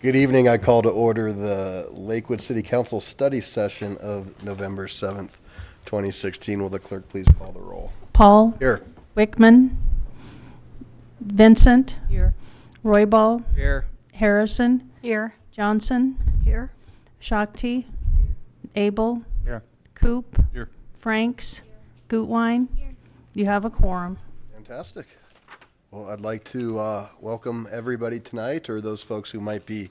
Good evening. I call to order the Lakewood City Council study session of November 7th, 2016. Will the clerk please call the roll? Paul. Here. Wickman. Vincent. Here. Roybal. Here. Harrison. Here. Johnson. Here. Shakti. Abel. Here. Coop. Here. Franks. Gutwein. You have a quorum. Fantastic. Well, I'd like to welcome everybody tonight, or those folks who might be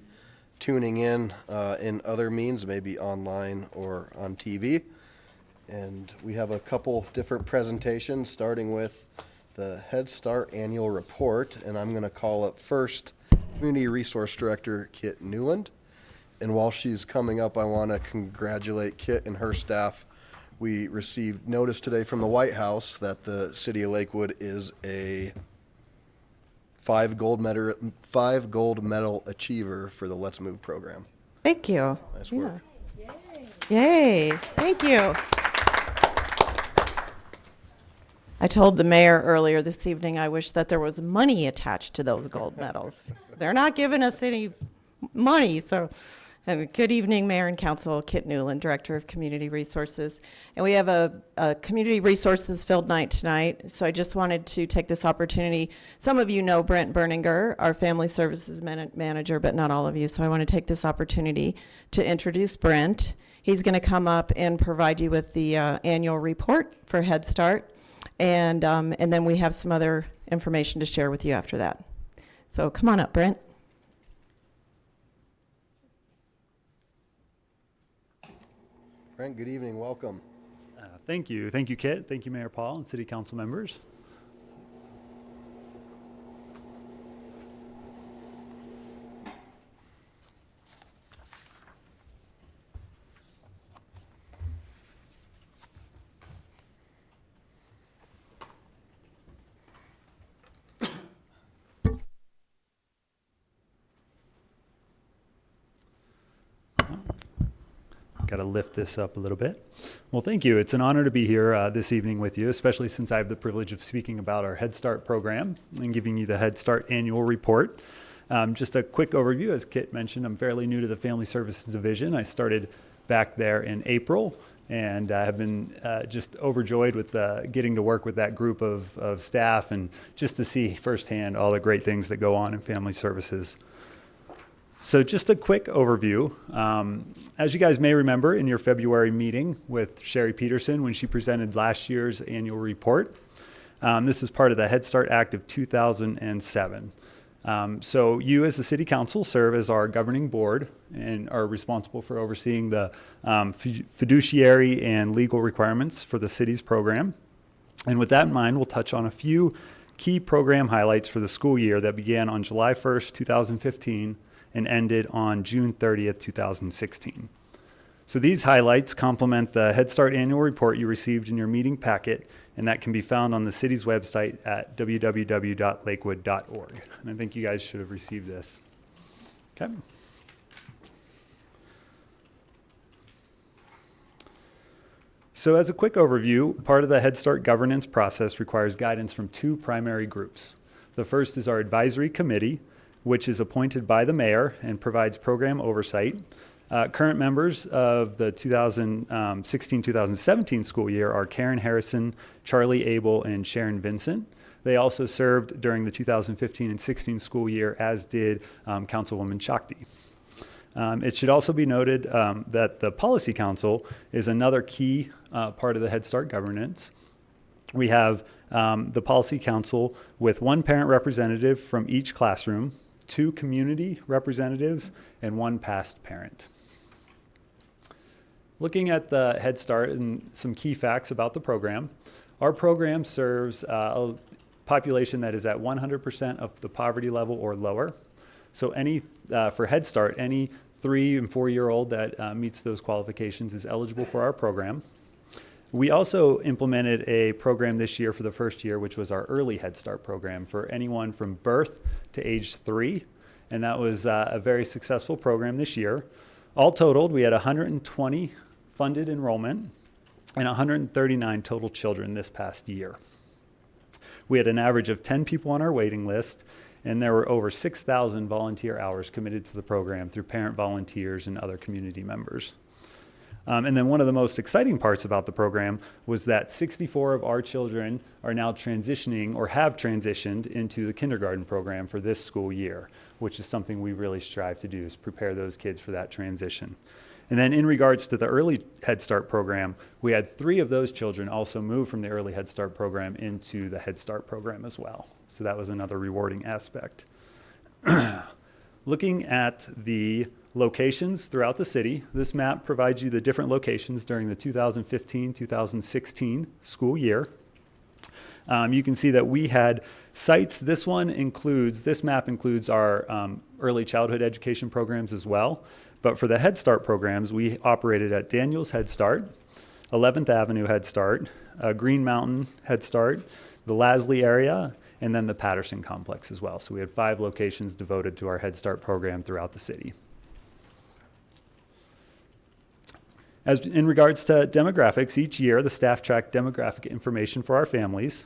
tuning in other means, maybe online or on TV. And we have a couple different presentations, starting with the Head Start Annual Report. And I'm going to call up first Community Resource Director Kit Newland. And while she's coming up, I want to congratulate Kit and her staff. We received notice today from the White House that the City of Lakewood is a five gold medal achiever for the Let's Move program. Thank you. Nice work. Yay. Thank you. I told the mayor earlier this evening I wish that there was money attached to those gold medals. They're not giving us any money, so. And good evening, Mayor and Council. Kit Newland, Director of Community Resources. And we have a Community Resources filled night tonight, so I just wanted to take this opportunity. Some of you know Brent Berninger, our Family Services Manager, but not all of you, so I want to take this opportunity to introduce Brent. He's going to come up and provide you with the annual report for Head Start, and then we have some other information to share with you after that. So come on up, Brent. Brent, good evening. Welcome. Thank you. Thank you, Kit. Thank you, Mayor Paul and City Council members. Got to lift this up a little bit. Well, thank you. It's an honor to be here this evening with you, especially since I have the privilege of speaking about our Head Start program and giving you the Head Start annual report. Just a quick overview, as Kit mentioned, I'm fairly new to the Family Services Division. I started back there in April, and I have been just overjoyed with getting to work with that group of staff and just to see firsthand all the great things that go on in Family Services. So just a quick overview. As you guys may remember in your February meeting with Sherry Peterson when she presented last year's annual report, this is part of the Head Start Act of 2007. So you as the City Council serve as our governing board and are responsible for overseeing the fiduciary and legal requirements for the city's program. And with that in mind, we'll touch on a few key program highlights for the school year that began on July 1st, 2015 and ended on June 30th, 2016. So these highlights complement the Head Start annual report you received in your meeting packet and that can be found on the city's website at www.lakewood.org. And I think you guys should have received this. Okay. So as a quick overview, part of the Head Start governance process requires guidance from two primary groups. The first is our advisory committee, which is appointed by the mayor and provides program oversight. Current members of the 2016-2017 school year are Karen Harrison, Charlie Abel, and Sharon Vincent. They also served during the 2015 and 16 school year, as did Councilwoman Shakti. It should also be noted that the Policy Council is another key part of the Head Start governance. We have the Policy Council with one parent representative from each classroom, 2 community representatives, and 1 past parent. Looking at the Head Start and some key facts about the program, our program serves a population that is at 100% of the poverty level or lower. So for Head Start, any 3- and 4-year-old that meets those qualifications is eligible for our program. We also implemented a program this year for the first year, which was our early Head Start program for anyone from birth to age 3. And that was a very successful program this year. All totaled, we had 120 funded enrollment and 139 total children this past year. We had an average of 10 people on our waiting list, and there were over 6,000 volunteer hours committed to the program through parent volunteers and other community members. And then one of the most exciting parts about the program was that 64 of our children are now transitioning or have transitioned into the kindergarten program for this school year, which is something we really strive to do, is prepare those kids for that transition. And then in regards to the early Head Start program, we had 3 of those children also move from the early Head Start program into the Head Start program as well. So that was another rewarding aspect. Looking at the locations throughout the city, this map provides you the different locations during the 2015-2016 school year. You can see that we had sites. This map includes our early childhood education programs as well. But for the Head Start programs, we operated at Daniels Head Start, 11th Avenue Head Start, Green Mountain Head Start, the Lasley area, and then the Patterson complex as well. So we had 5 locations devoted to our Head Start program throughout the city. As in regards to demographics, each year the staff track demographic information for our families.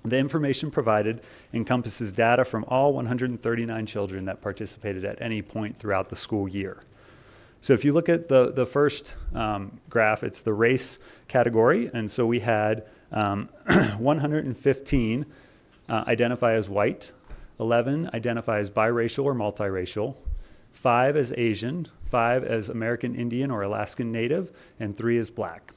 The information provided encompasses data from all 139 children that participated at any point throughout the school year. So if you look at the first graph, it's the race category. And so we had 115 identify as white, 11 identify as biracial or multiracial, 5 as Asian, 5 as American Indian or Alaskan Native, and 3 as Black.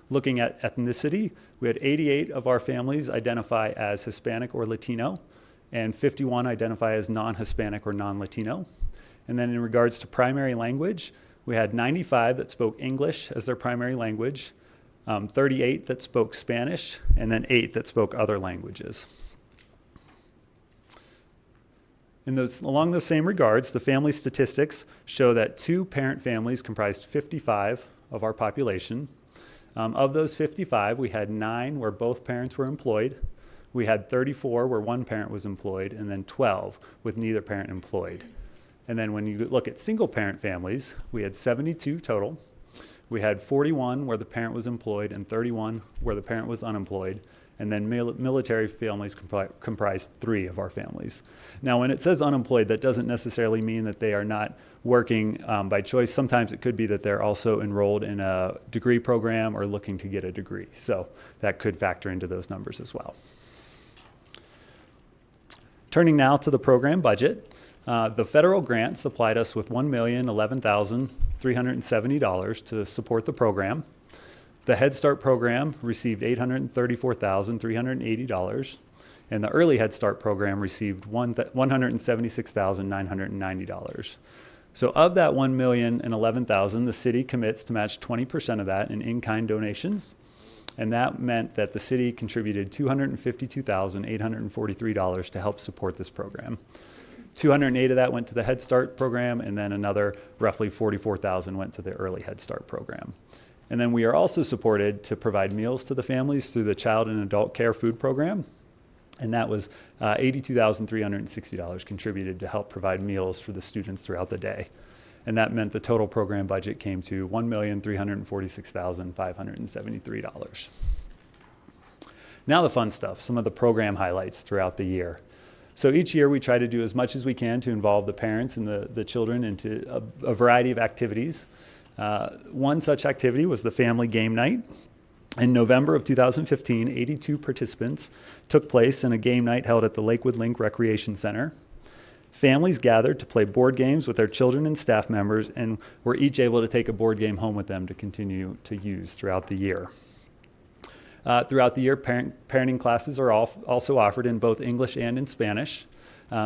Looking at ethnicity, we had 88 of our families identify as Hispanic or Latino, and 51 identify as non-Hispanic or non-Latino. And then in regards to primary language, we had 95 that spoke English as their primary language, 38 that spoke Spanish, and then 8 that spoke other languages. Along those same regards, the family statistics show that 2 parent families comprised 55 of our population. Of those 55, we had 9 where both parents were employed. We had 34 where one parent was employed, and then 12 with neither parent employed. And then when you look at single parent families, we had 72 total. We had 41 where the parent was employed and 31 where the parent was unemployed. And then military families comprised 3 of our families. Now, when it says unemployed, that doesn't necessarily mean that they are not working by choice. Sometimes it could be that they're also enrolled in a degree program or looking to get a degree. So that could factor into those numbers as well. Turning now to the program budget, the federal grant supplied us with $1,011,370 to support the program. The Head Start program received $834,380, and the Early Head Start program received $176,990. So of that $1,011,000, the city commits to match 20% of that in-kind donations, and that meant that the city contributed $252,843 to help support this program. 208 of that went to the Head Start program, and then another roughly $44,000 went to the Early Head Start program. And then we are also supported to provide meals to the families through the Child and Adult Care Food Program. And that was $82,360 contributed to help provide meals for the students throughout the day. And that meant the total program budget came to $1,346,573. Now the fun stuff, some of the program highlights throughout the year. So each year we try to do as much as we can to involve the parents and the children into a variety of activities. One such activity was the family game night. In November of 2015, 82 participants took place in a game night held at the Lakewood Link Recreation Center. Families gathered to play board games with their children and staff members and were each able to take a board game home with them to continue to use throughout the year. Throughout the year, parenting classes are also offered in both English and in Spanish.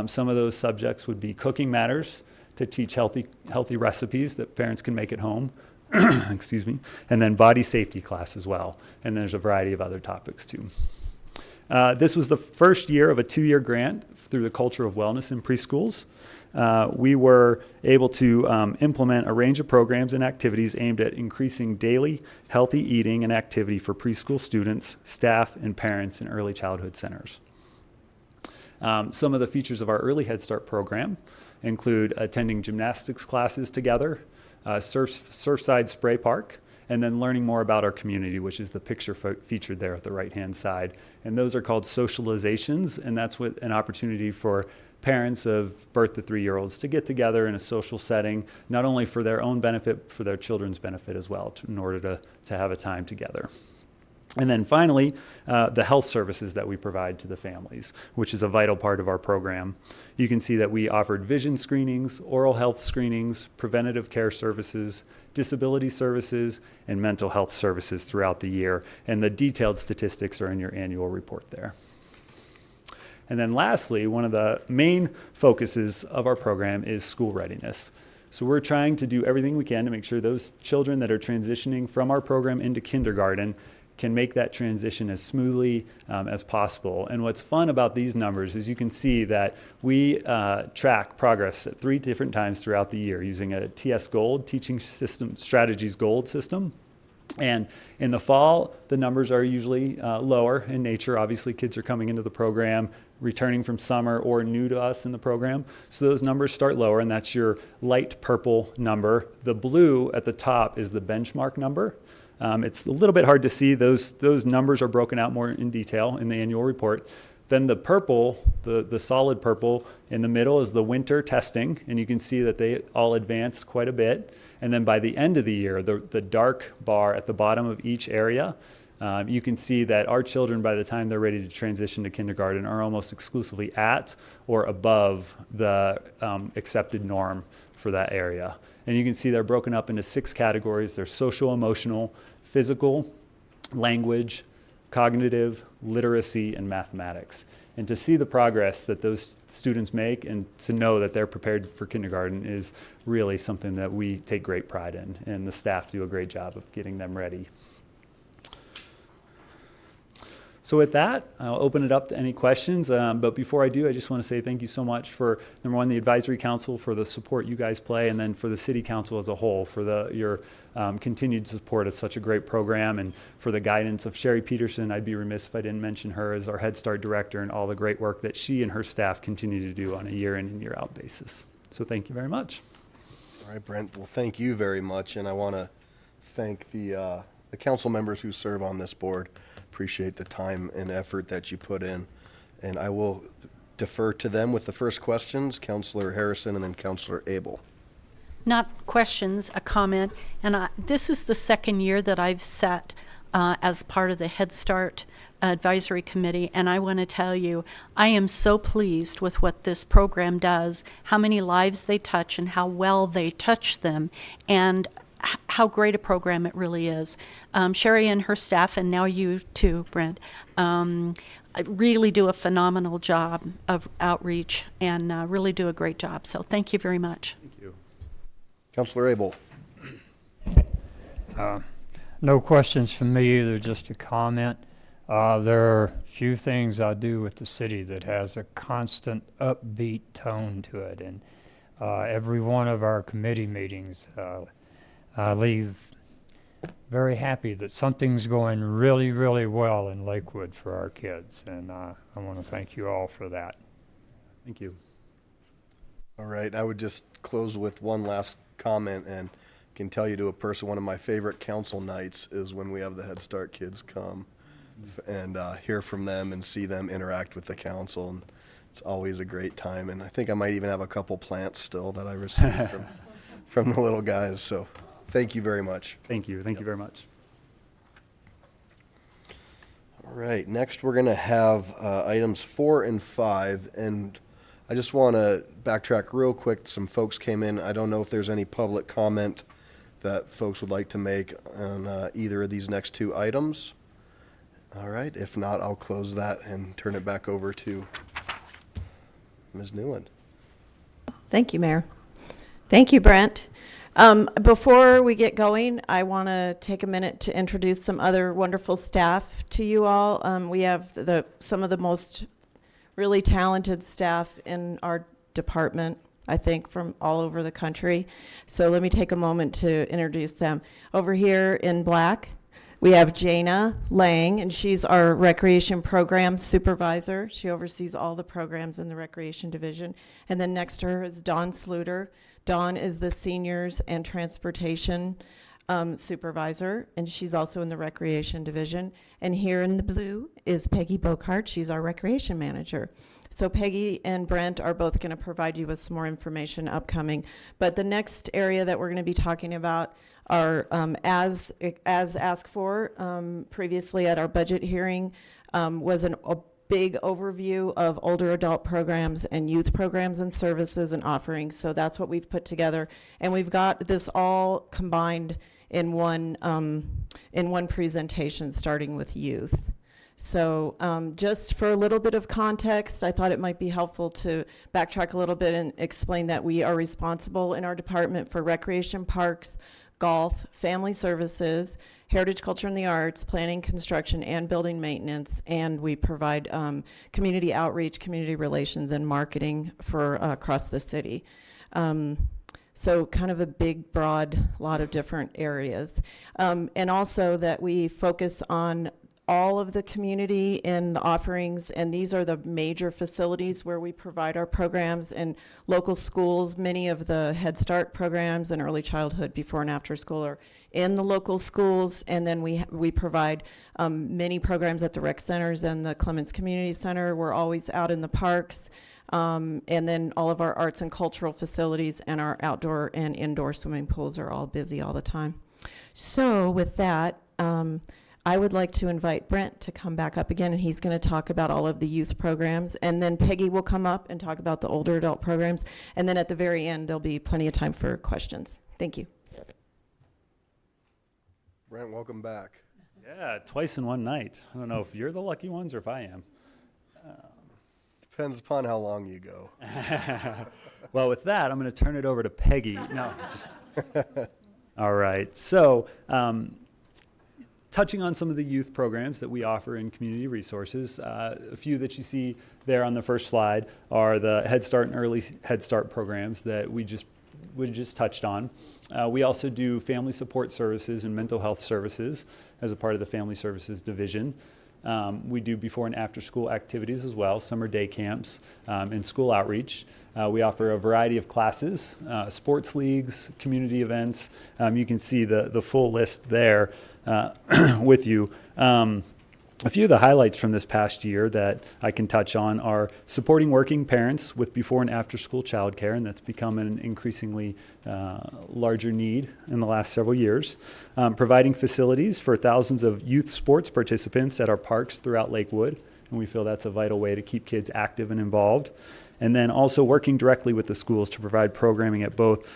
Some of those subjects would be cooking matters to teach healthy recipes that parents can make at home, excuse me, and then body safety class as well. And there's a variety of other topics too. This was the first year of a 2-year grant through the Culture of Wellness in Preschools. We were able to implement a range of programs and activities aimed at increasing daily healthy eating and activity for preschool students, staff, and parents in early childhood centers. Some of the features of our Early Head Start program include attending gymnastics classes together, Surfside Spray Park, and then learning more about our community, which is the picture featured there at the right-hand side. And those are called socializations, and that's an opportunity for parents of birth to 3-year-olds to get together in a social setting, not only for their own benefit, for their children's benefit as well, in order to have a time together. And then finally, the health services that we provide to the families, which is a vital part of our program. You can see that we offered vision screenings, oral health screenings, preventative care services, disability services, and mental health services throughout the year. And the detailed statistics are in your annual report there. And then lastly, one of the main focuses of our program is school readiness. So we're trying to do everything we can to make sure those children that are transitioning from our program into kindergarten can make that transition as smoothly as possible. And what's fun about these numbers is you can see that we track progress at 3 different times throughout the year using a TS Gold, Teaching System Strategies Gold system. And in the fall, the numbers are usually lower in nature. Obviously, kids are coming into the program, returning from summer or new to us in the program. So those numbers start lower, and that's your light purple number. The blue at the top is the benchmark number. It's a little bit hard to see. Those numbers are broken out more in detail in the annual report. Then the purple, the solid purple in the middle is the winter testing, and you can see that they all advanced quite a bit. And then by the end of the year, the dark bar at the bottom of each area, you can see that our children, by the time they're ready to transition to kindergarten, are almost exclusively at or above the accepted norm for that area. And you can see they're broken up into 6 categories. They're social, emotional, physical, language, cognitive, literacy, and mathematics. And to see the progress that those students make and to know that they're prepared for kindergarten is really something that we take great pride in, and the staff do a great job of getting them ready. So with that, I'll open it up to any questions. But before I do, I just want to say thank you so much for, number one, the Advisory Council for the support you guys play, and then for the City Council as a whole for your continued support of such a great program, and for the guidance of Sherry Peterson. I'd be remiss if I didn't mention her as our Head Start Director and all the great work that she and her staff continue to do on a year in and year out basis. So thank you very much. All right, Brent. Well, thank you very much, and I want to thank the council members who serve on this board. Appreciate the time and effort that you put in, and I will defer to them with the first questions. Councilor Harrison and then Councilor Abel. Not questions, a comment. And this is the second year that I've sat as part of the Head Start Advisory Committee, and I want to tell you, I am so pleased with what this program does, how many lives they touch and how well they touch them, and how great a program it really is. Sherry and her staff, and now you too, Brent, really do a phenomenal job of outreach and really do a great job. So thank you very much. Thank you. Councilor Abel. No questions from me either, just a comment. There are a few things I do with the city that has a constant upbeat tone to it, and every one of our committee meetings I leave very happy that something's going really, really well in Lakewood for our kids. And I want to thank you all for that. Thank you. All right, I would just close with one last comment and can tell you to a person, one of my favorite council nights is when we have the Head Start kids come and hear from them and see them interact with the council. And it's always a great time. And I think I might even have a couple plants still that I received from the little guys. So thank you very much. Thank you. Thank you very much. All right, next we're going to have items 4 and 5. And I just want to backtrack real quick. Some folks came in. I don't know if there's any public comment that folks would like to make on either of these next 2 items. All right, if not, I'll close that and turn it back over to Ms. Newland. Thank you, Mayor. Thank you, Brent. Before we get going, I want to take a minute to introduce some other wonderful staff to you all. We have some of the most really talented staff in our department, I think, from all over the country. So let me take a moment to introduce them. Over here in black, we have Jana Lang, and she's our Recreation Program Supervisor. She oversees all the programs in the Recreation Division. And then next to her is Dawn Sluter. Dawn is the Seniors and Transportation Supervisor, and she's also in the Recreation Division. And here in the blue is Peggy Bocart. She's our Recreation Manager. So Peggy and Brent are both going to provide you with some more information upcoming. But the next area that we're going to be talking about are, as asked for previously at our budget hearing, was a big overview of older adult programs and youth programs and services and offerings. So that's what we've put together. And we've got this all combined in one presentation, starting with youth. So just for a little bit of context, I thought it might be helpful to backtrack a little bit and explain that we are responsible in our department for recreation, parks, golf, family services, heritage, culture, and the arts, planning, construction, and building maintenance, and we provide community outreach, community relations, and marketing for across the city. So kind of a big, broad, lot of different areas. And also that we focus on all of the community in the offerings, and these are the major facilities where we provide our programs in local schools. Many of the Head Start programs and early childhood before and after school are in the local schools, and then we provide many programs at the rec centers and the Clements Community Center. We're always out in the parks, and then all of our arts and cultural facilities and our outdoor and indoor swimming pools are all busy all the time. So with that, I would like to invite Brent to come back up again, and he's going to talk about all of the youth programs, and then Peggy will come up and talk about the older adult programs, and then at the very end there'll be plenty of time for questions. Thank you. Brent, welcome back. Yeah, twice in one night. I don't know if you're the lucky ones or if I am. Depends upon how long you go. Well, with that, I'm going to turn it over to Peggy. No, it's just... All right. So, touching on some of the youth programs that we offer in community resources, a few that you see there on the first slide are the Head Start and Early Head Start programs that we just touched on. We also do family support services and mental health services as a part of the Family Services Division. We do before and after school activities as well, summer day camps, and school outreach. We offer a variety of classes, sports leagues, community events. You can see the full list there with you. A few of the highlights from this past year that I can touch on are supporting working parents with before and after school childcare, and that's become an increasingly larger need in the last several years. Providing facilities for thousands of youth sports participants at our parks throughout Lakewood, and we feel that's a vital way to keep kids active and involved. And then also working directly with the schools to provide programming at both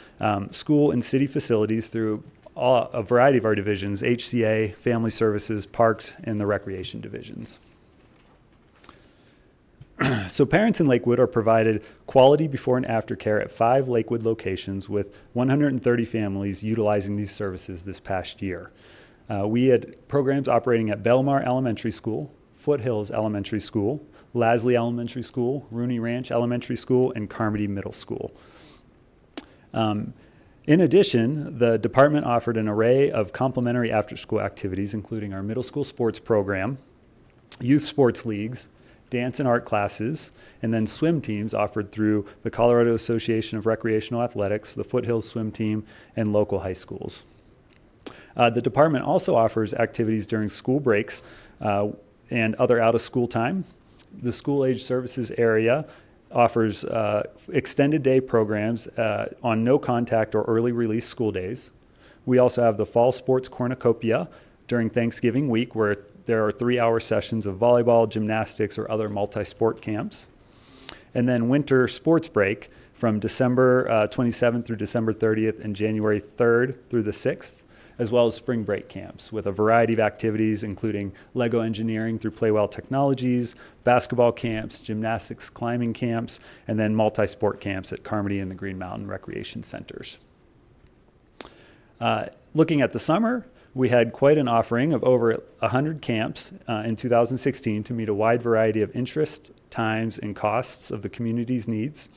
school and city facilities through a variety of our divisions: HCA, Family Services, Parks, and the Recreation divisions. So parents in Lakewood are provided quality before and after care at 5 Lakewood locations, with 130 families utilizing these services this past year. We had programs operating at Belmar Elementary School, Foothills Elementary School, Lasley Elementary School, Rooney Ranch Elementary School, and Carmody Middle School. In addition, the department offered an array of complementary after-school activities, including our middle school sports program, youth sports leagues, dance and art classes, and then swim teams offered through the Colorado Association of Recreational Athletics, the Foothills Swim Team, and local high schools. The department also offers activities during school breaks and other out-of-school time. The school age services area offers extended day programs on no contact or early release school days. We also have the fall sports cornucopia during Thanksgiving week, where there are 3-hour sessions of volleyball, gymnastics, or other multi-sport camps. And then winter sports break from December 27th through December 30th and January 3rd through the 6th, as well as spring break camps with a variety of activities, including Lego engineering through Playwell Technologies, basketball camps, gymnastics, climbing camps, and then multi-sport camps at Carmody and the Green Mountain Recreation Centers. Looking at the summer, we had quite an offering of over 100 camps in 2016 to meet a wide variety of interests, times, and costs of the community's needs.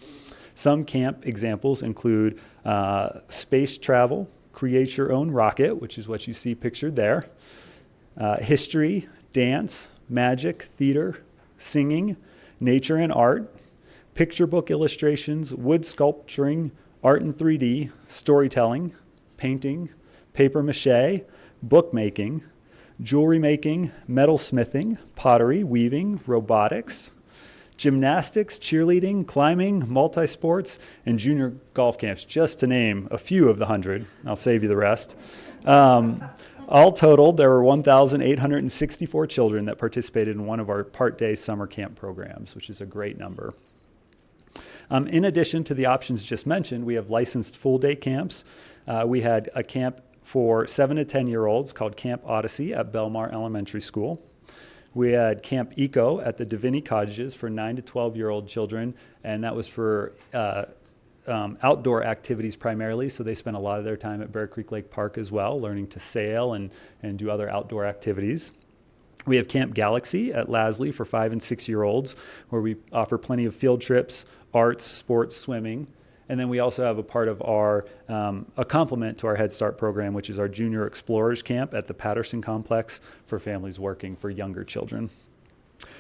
Some camp examples include space travel, create your own rocket, which is what you see pictured there, history, dance, magic, theater, singing, nature and art, picture book illustrations, wood sculpturing, art in 3D, storytelling, painting, paper mache, bookmaking, jewelry making, metal smithing, pottery, weaving, robotics, gymnastics, cheerleading, climbing, multi-sports, and junior golf camps, just to name a few of the 100. I'll save you the rest. All totaled, there were 1,864 children that participated in one of our part-day summer camp programs, which is a great number. In addition to the options just mentioned, we have licensed full-day camps. We had a camp for 7 to 10-year-olds called Camp Odyssey at Belmar Elementary School. We had Camp Eco at the Divinity Cottages for 9 to 12-year-old children, and that was for outdoor activities primarily, so they spent a lot of their time at Bear Creek Lake Park as well, learning to sail and do other outdoor activities. We have Camp Galaxy at Lasley for 5 and 6-year-olds, where we offer plenty of field trips, arts, sports, swimming. And then we also have a part of our, a complement to our Head Start program, which is our Junior Explorers Camp at the Patterson Complex for families working for younger children.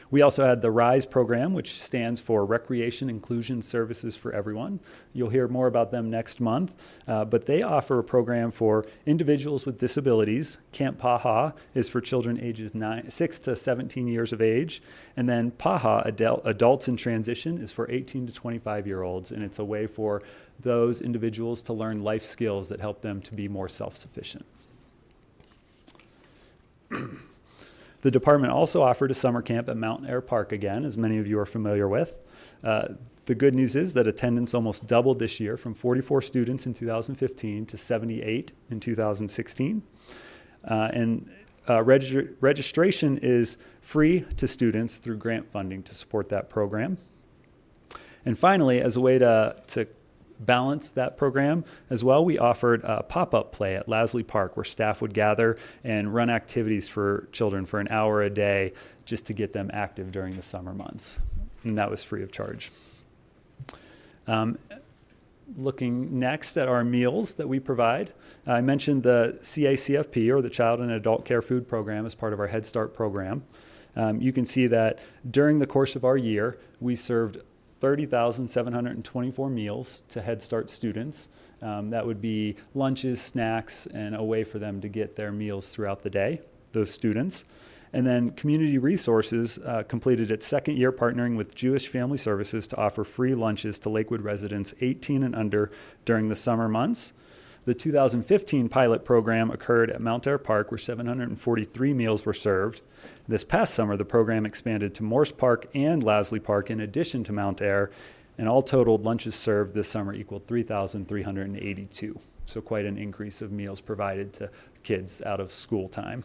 We also had the RISE program, which stands for Recreation Inclusion Services for Everyone. You'll hear more about them next month, but they offer a program for individuals with disabilities. Camp PAHA is for children ages 6 to 17 years of age, and then PAHA, Adults in Transition, is for 18 to 25-year-olds, and it's a way for those individuals to learn life skills that help them to be more self-sufficient. The department also offered a summer camp at Mountain Air Park again, as many of you are familiar with. The good news is that attendance almost doubled this year from 44 students in 2015 to 78 in 2016. Registration is free to students through grant funding to support that program. And finally, as a way to balance that program as well, we offered a pop-up play at Lasley Park, where staff would gather and run activities for children for an hour a day just to get them active during the summer months. And that was free of charge. Looking next at our meals that we provide, I mentioned the CACFP, or the Child and Adult Care Food Program, as part of our Head Start program. You can see that during the course of our year, we served 30,724 meals to Head Start students. That would be lunches, snacks, and a way for them to get their meals throughout the day, those students. And then Community Resources completed its second year partnering with Jewish Family Services to offer free lunches to Lakewood residents 18 and under during the summer months. The 2015 pilot program occurred at Mount Air Park, where 743 meals were served. This past summer, the program expanded to Morse Park and Lasley Park in addition to Mount Air, and all totaled, lunches served this summer equaled 3,382. So quite an increase of meals provided to kids out of school time.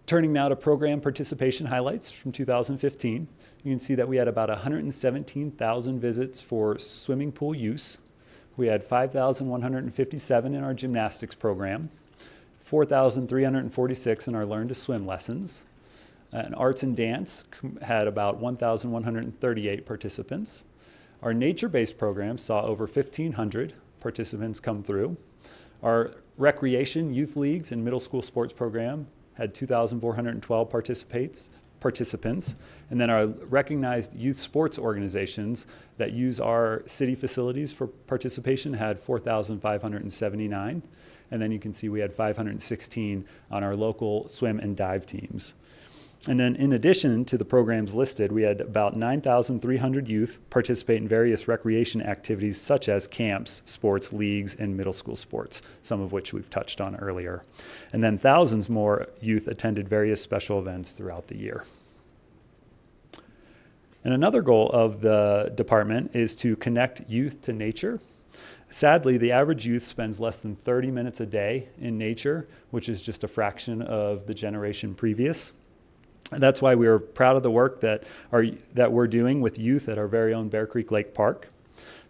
Turning now to program participation highlights from 2015, you can see that we had about 117,000 visits for swimming pool use. We had 5,157 in our gymnastics program, 4,346 in our Learn to Swim lessons. And arts and dance had about 1,138 participants. Our nature-based program saw over 1,500 participants come through. Our recreation, youth leagues, and middle school sports program had 2,412 participants. And then our recognized youth sports organizations that use our city facilities for participation had 4,579. And then you can see we had 516 on our local swim and dive teams. And then in addition to the programs listed, we had about 9,300 youth participate in various recreation activities such as camps, sports, leagues, and middle school sports, some of which we've touched on earlier. And then thousands more youth attended various special events throughout the year. And another goal of the department is to connect youth to nature. Sadly, the average youth spends less than 30 minutes a day in nature, which is just a fraction of the generation previous. And that's why we are proud of the work that we're doing with youth at our very own Bear Creek Lake Park.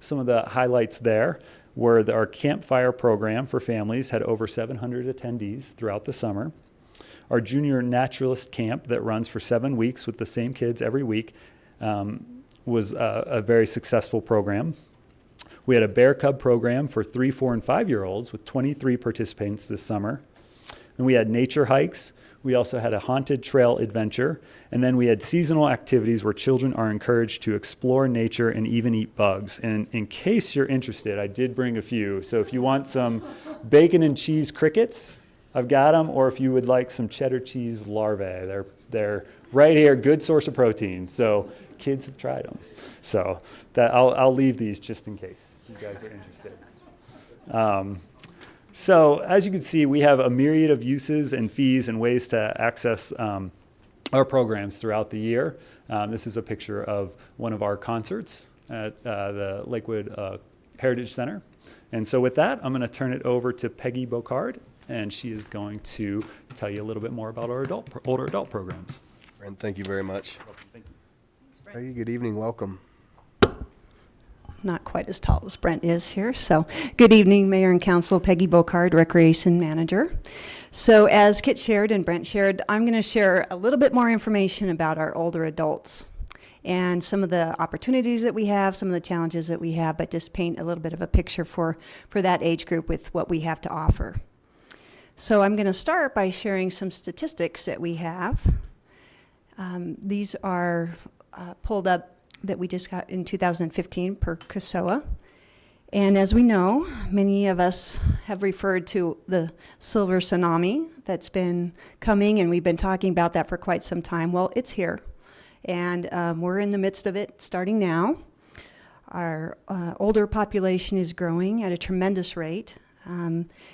Some of the highlights there were our campfire program for families had over 700 attendees throughout the summer. Our junior naturalist camp that runs for 7 weeks with the same kids every week was a very successful program. We had a bear cub program for 3, 4, and 5-year-olds with 23 participants this summer. And we had nature hikes. We also had a haunted trail adventure. And then we had seasonal activities where children are encouraged to explore nature and even eat bugs. And in case you're interested, I did bring a few. So if you want some bacon and cheese crickets, I've got them. Or if you would like some cheddar cheese larvae, they're right here, good source of protein. So kids have tried them. So that I'll leave these just in case you guys are interested. So as you can see, we have a myriad of uses and fees and ways to access our programs throughout the year. This is a picture of one of our concerts at the Lakewood Heritage Center. And so with that, I'm going to turn it over to Peggy Bocard, and she is going to tell you a little bit more about our older adult programs. Brent, thank you very much. Peggy, good evening, welcome. Not quite as tall as Brent is here. So good evening, Mayor and Council. Peggy Bocard, Recreation Manager. So as Kit shared and Brent shared, I'm going to share a little bit more information about our older adults and some of the opportunities that we have, some of the challenges that we have, but just paint a little bit of a picture for that age group with what we have to offer. So I'm going to start by sharing some statistics that we have. These are pulled up that we just got in 2015 per CASOA. And as we know, many of us have referred to the silver tsunami that's been coming, and we've been talking about that for quite some time. Well, it's here, and we're in the midst of it starting now. Our older population is growing at a tremendous rate.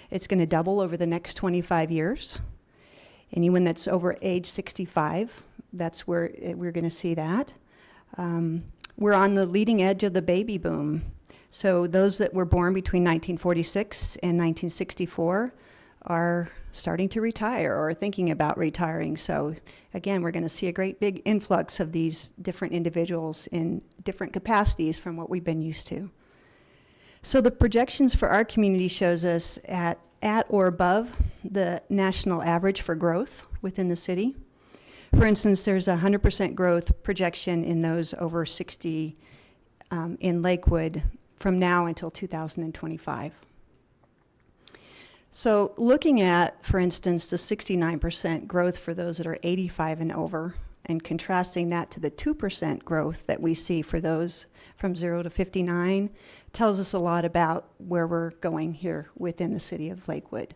It's going to double over the next 25 years. Anyone that's over age 65, that's where we're going to see that. We're on the leading edge of the baby boom. So those that were born between 1946 and 1964 are starting to retire or thinking about retiring. So again, we're going to see a great big influx of these different individuals in different capacities from what we've been used to. So the projections for our community shows us at or above the national average for growth within the city. For instance, there's a 100% growth projection in those over 60 in Lakewood from now until 2025. So looking at, for instance, the 69% growth for those that are 85 and over, and contrasting that to the 2% growth that we see for those from 0 to 59, tells us a lot about where we're going here within the city of Lakewood.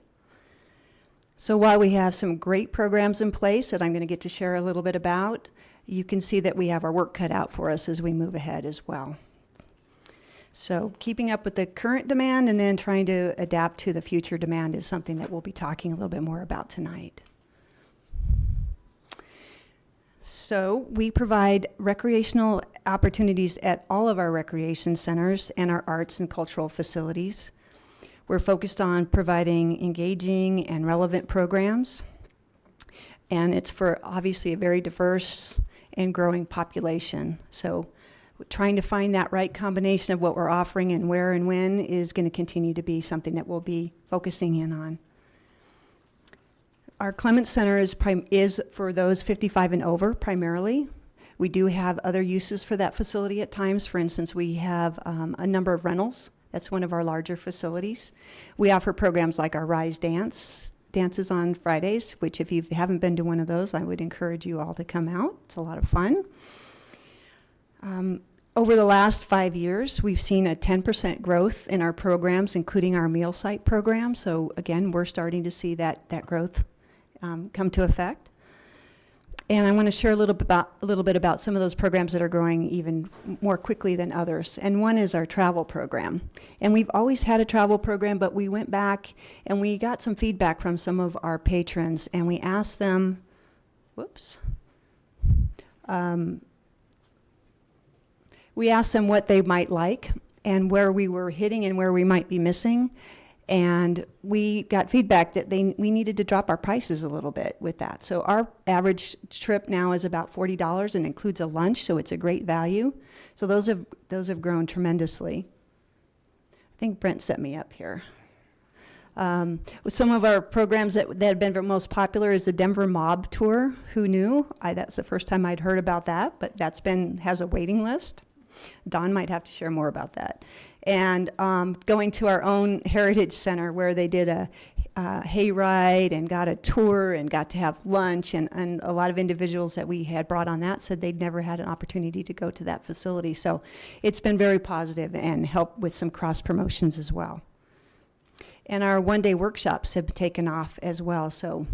So while we have some great programs in place that I'm going to get to share a little bit about, you can see that we have our work cut out for us as we move ahead as well. So keeping up with the current demand and then trying to adapt to the future demand is something that we'll be talking a little bit more about tonight. So we provide recreational opportunities at all of our recreation centers and our arts and cultural facilities. We're focused on providing engaging and relevant programs, and it's for obviously a very diverse and growing population. So trying to find that right combination of what we're offering and where and when is going to continue to be something that we'll be focusing in on. Our Clements Center is for those 55 and over primarily. We do have other uses for that facility at times. For instance, we have a number of rentals. That's one of our larger facilities. We offer programs like our Rise dances on Fridays, which if you haven't been to one of those, I would encourage you all to come out. It's a lot of fun. Over the last 5 years, we've seen a 10% growth in our programs, including our meal site program. So again, we're starting to see that growth come to effect. And I want to share a little bit about some of those programs that are growing even more quickly than others. And one is our travel program. And we've always had a travel program, but we went back and we got some feedback from some of our patrons, and we asked them, we asked them what they might like and where we were hitting and where we might be missing. And we got feedback that we needed to drop our prices a little bit with that. So our average trip now is about $40 and includes a lunch, so it's a great value. So those have grown tremendously. I think Brent set me up here. With some of our programs that have been most popular is the Denver Mob Tour. Who knew? That's the first time I'd heard about that, but has a waiting list. Don might have to share more about that. And going to our own Heritage Center where they did a hayride and got a tour and got to have lunch, and a lot of individuals that we had brought on that said they'd never had an opportunity to go to that facility. So it's been very positive and helped with some cross promotions as well. And our one-day workshops have taken off as well. So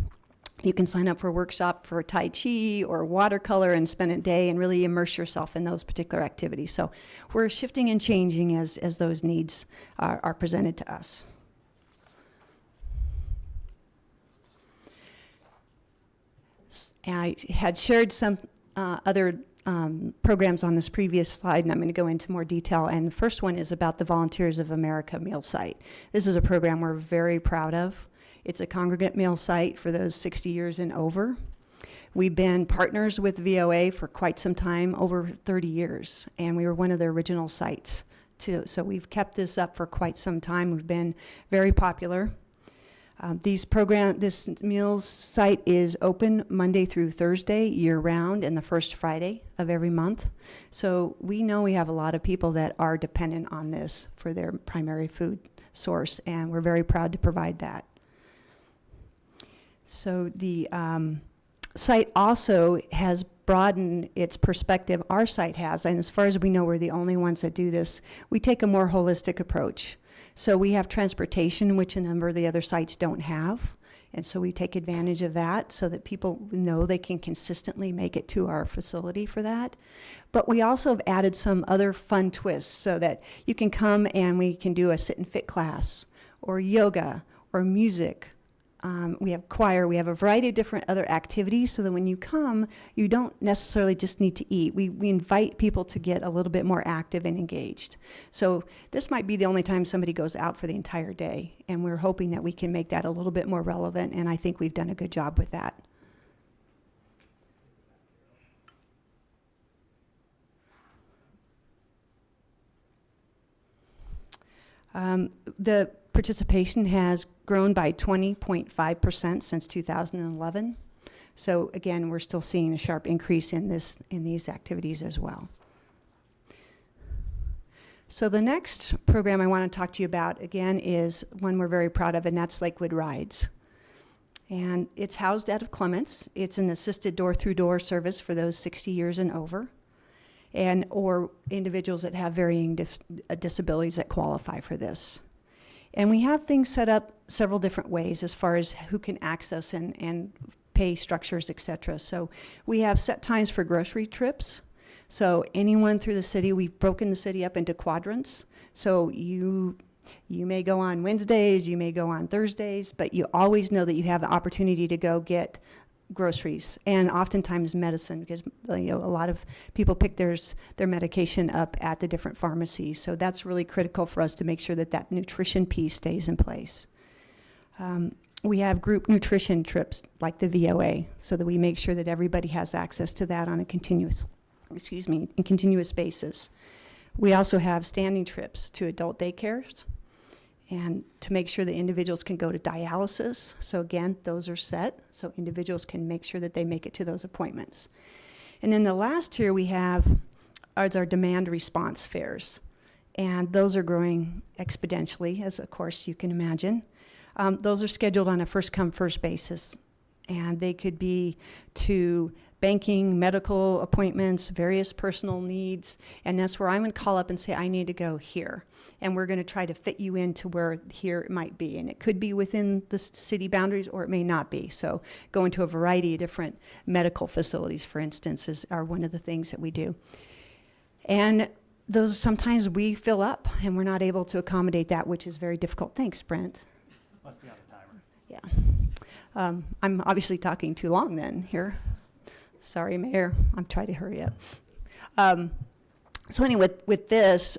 you can sign up for a workshop for Tai Chi or watercolor and spend a day and really immerse yourself in those particular activities. So we're shifting and changing as those needs are presented to us. I had shared some other programs on this previous slide, and I'm going to go into more detail. And the first one is about the Volunteers of America meal site. This is a program we're very proud of. It's a congregate meal site for those 60 years and over. We've been partners with VOA for quite some time, over 30 years, and we were one of the original sites too. So we've kept this up for quite some time. We've been very popular. This meals site is open Monday through Thursday year-round and the first Friday of every month. So we know we have a lot of people that are dependent on this for their primary food source, and we're very proud to provide that. So the site also has broadened its perspective. Our site has, and as far as we know, we're the only ones that do this. We take a more holistic approach. So we have transportation, which a number of the other sites don't have. And so we take advantage of that so that people know they can consistently make it to our facility for that. But we also have added some other fun twists so that you can come and we can do a sit and fit class or yoga or music. We have choir, we have a variety of different other activities so that when you come, you don't necessarily just need to eat. We invite people to get a little bit more active and engaged. So this might be the only time somebody goes out for the entire day, and we're hoping that we can make that a little bit more relevant, and I think we've done a good job with that. The participation has grown by 20.5% since 2011. So again, we're still seeing a sharp increase in these activities as well. So the next program I want to talk to you about, again, is one we're very proud of, and that's Lakewood Rides. And it's housed out of Clements. It's an assisted door-through-door service for those 60 years and over, or individuals that have varying disabilities that qualify for this. And we have things set up several different ways as far as who can access and pay structures, et cetera. So we have set times for grocery trips. So anyone through the city, we've broken the city up into quadrants. So you may go on Wednesdays, you may go on Thursdays, but you always know that you have the opportunity to go get groceries and oftentimes medicine, because a lot of people pick their medication up at the different pharmacies. So that's really critical for us to make sure that that nutrition piece stays in place. We have group nutrition trips like the VOA, so that we make sure that everybody has access to that on a continuous basis. We also have standing trips to adult daycares, and to make sure that individuals can go to dialysis. So again, those are set, so individuals can make sure that they make it to those appointments. And then the last tier we have is our demand response fairs. And those are growing exponentially, as of course you can imagine. Those are scheduled on a first come, first basis. And they could be to banking, medical appointments, various personal needs. And that's where I'm going to call up and say, I need to go here. And we're going to try to fit you into where here it might be. And it could be within the city boundaries or it may not be. So going to a variety of different medical facilities, for instance, are one of the things that we do. And those sometimes we fill up and we're not able to accommodate that, which is very difficult. Thanks, Brent. Must be on the timer. Yeah. I'm obviously talking too long then here. Sorry, Mayor. I'm trying to hurry up. So anyway, with this,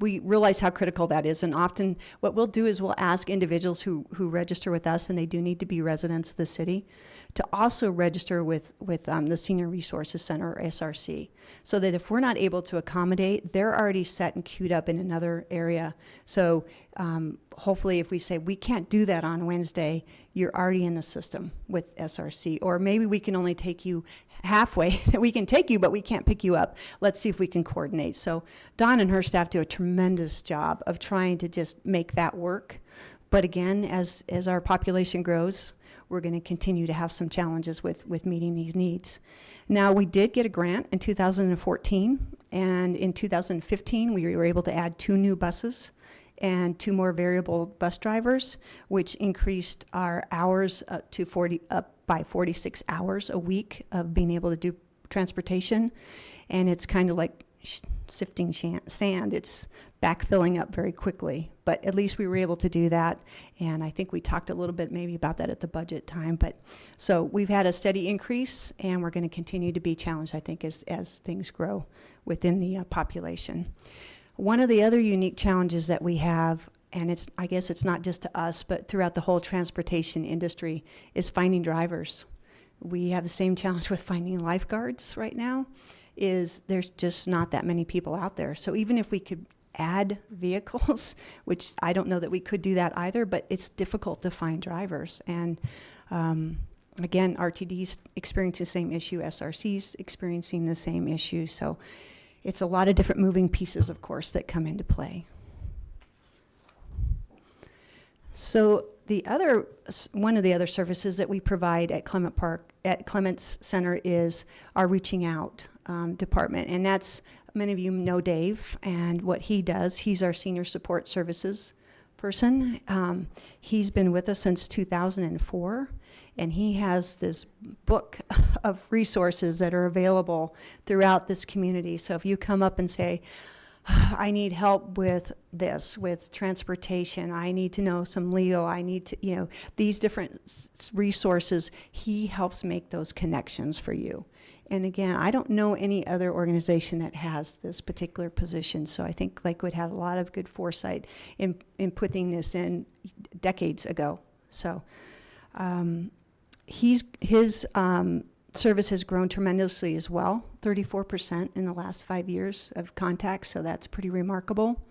we realize how critical that is. And often what we'll do is we'll ask individuals who register with us, and they do need to be residents of the city, to also register with the Senior Resources Center, or SRC, so that if we're not able to accommodate, they're already set and queued up in another area. So hopefully if we say we can't do that on Wednesday, you're already in the system with SRC. Or maybe we can only take you halfway. We can take you, but we can't pick you up. Let's see if we can coordinate. So Dawn and her staff do a tremendous job of trying to just make that work. But again, as our population grows, we're going to continue to have some challenges with meeting these needs. Now, we did get a grant in 2014, and in 2015, we were able to add 2 new buses and 2 more variable bus drivers, which increased our hours up by 46 hours a week of being able to do transportation. And it's kind of like sifting sand. It's backfilling up very quickly, but at least we were able to do that. And I think we talked a little bit maybe about that at the budget time. But so we've had a steady increase, and we're going to continue to be challenged, I think, as things grow within the population. One of the other unique challenges that we have, and I guess it's not just to us, but throughout the whole transportation industry, is finding drivers. We have the same challenge with finding lifeguards right now. There's just not that many people out there. So even if we could add vehicles, which I don't know that we could do that either, but it's difficult to find drivers. And again, RTD's experiencing the same issue, SRC's experiencing the same issue. So it's a lot of different moving pieces, of course, that come into play. So one of the other services that we provide at Clements Center is our Reaching Out department. And that's, many of you know Dave and what he does. He's our senior support services person. He's been with us since 2004, and he has this book of resources that are available throughout this community. So if you come up and say, I need help with this, with transportation, I need to know some legal, I need to, these different resources, he helps make those connections for you. And again, I don't know any other organization that has this particular position, so I think Lakewood had a lot of good foresight in putting this in decades ago. So his service has grown tremendously as well, 34% in the last 5 years of contacts, so that's pretty remarkable.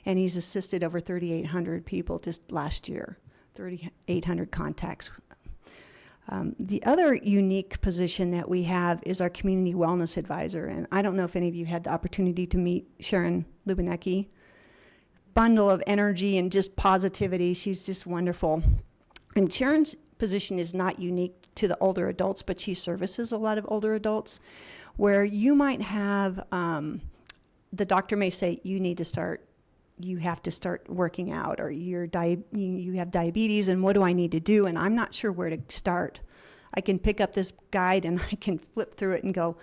And he's assisted over 3,800 people just last year, 3,800 contacts. The other unique position that we have is our community wellness advisor. And I don't know if any of you had the opportunity to meet Sharon Lubinecki. Bundle of energy and just positivity. She's just wonderful. And Sharon's position is not unique to the older adults, but she services a lot of older adults where you might have, the doctor may say, you have to start working out, or you have diabetes, and what do I need to do? And I'm not sure where to start. I can pick up this guide and I can flip through it and go,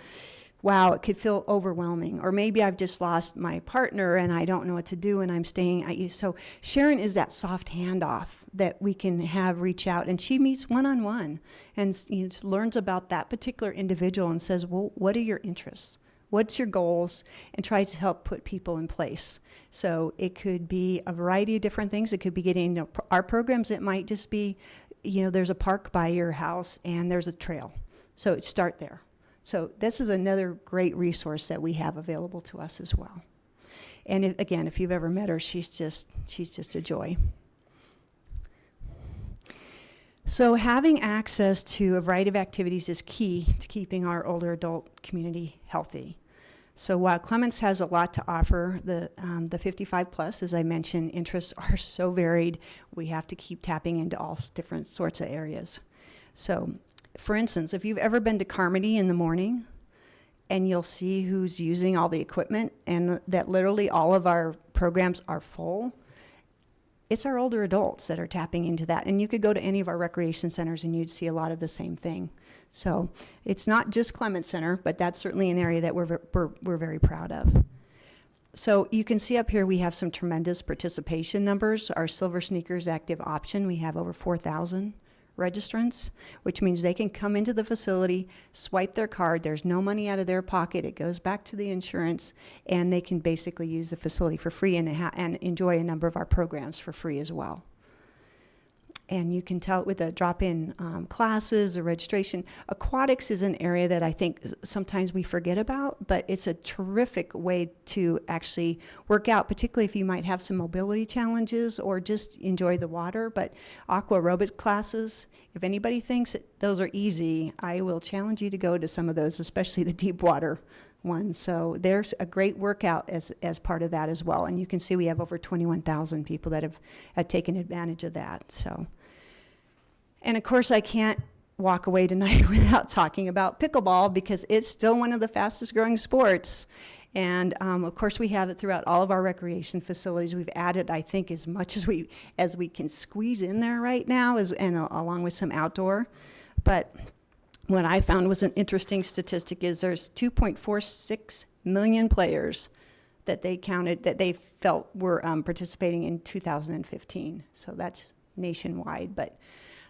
wow, it could feel overwhelming. Or maybe I've just lost my partner and I don't know what to do and I'm staying at you. So Sharon is that soft handoff that we can have reach out, and she meets one-on-one and learns about that particular individual and says, well, what are your interests? What's your goals? And try to help put people in place. So it could be a variety of different things. It could be getting our programs. It might just be, there's a park by your house and there's a trail. So start there. So this is another great resource that we have available to us as well. And if you've ever met her, she's just a joy. So having access to a variety of activities is key to keeping our older adult community healthy. So while Clements has a lot to offer, the 55 plus, as I mentioned, interests are so varied, we have to keep tapping into all different sorts of areas. So for instance, if you've ever been to Carmody in the morning, and you'll see who's using all the equipment, and that literally all of our programs are full, it's our older adults that are tapping into that. And you could go to any of our recreation centers and you'd see a lot of the same thing. So it's not just Clements Center, but that's certainly an area that we're very proud of. So you can see up here we have some tremendous participation numbers. Our Silver Sneakers active option, we have over 4,000 registrants, which means they can come into the facility, swipe their card, there's no money out of their pocket, it goes back to the insurance, and they can basically use the facility for free and enjoy a number of our programs for free as well. And you can tell with the drop-in classes, the registration. Aquatics is an area that I think sometimes we forget about, but it's a terrific way to actually work out, particularly if you might have some mobility challenges or just enjoy the water. But aqua aerobic classes, if anybody thinks that those are easy, I will challenge you to go to some of those, especially the deep water ones. So there's a great workout as part of that as well. And you can see we have over 21,000 people that have taken advantage of that. So. And of course, I can't walk away tonight without talking about pickleball because it's still one of the fastest growing sports. And of course, we have it throughout all of our recreation facilities. We've added, I think, as much as we can squeeze in there right now, along with some outdoor. But what I found was an interesting statistic is there's 2.46 million players that they counted that they felt were participating in 2015. So that's nationwide, but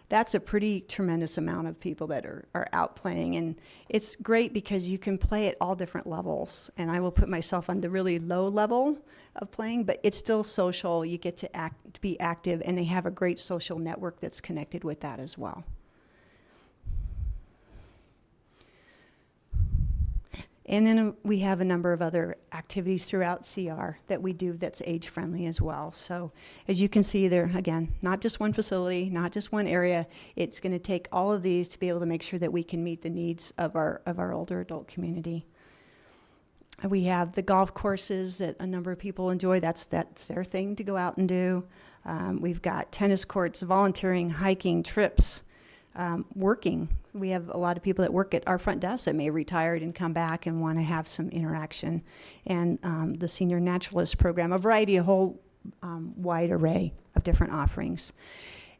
that's a pretty tremendous amount of people that are out playing. And it's great because you can play at all different levels. And I will put myself on the really low level of playing, but it's still social. You get to be active, and they have a great social network that's connected with that as well. And then we have a number of other activities throughout CR that we do that's age-friendly as well. So as you can see there, again, not just one facility, not just one area. It's going to take all of these to be able to make sure that we can meet the needs of our older adult community. We have the golf courses that a number of people enjoy. That's their thing to go out and do. We've got tennis courts, volunteering, hiking, trips, working. We have a lot of people that work at our front desk that may have retired and come back and want to have some interaction. And the Senior Naturalist Program, a whole wide array of different offerings.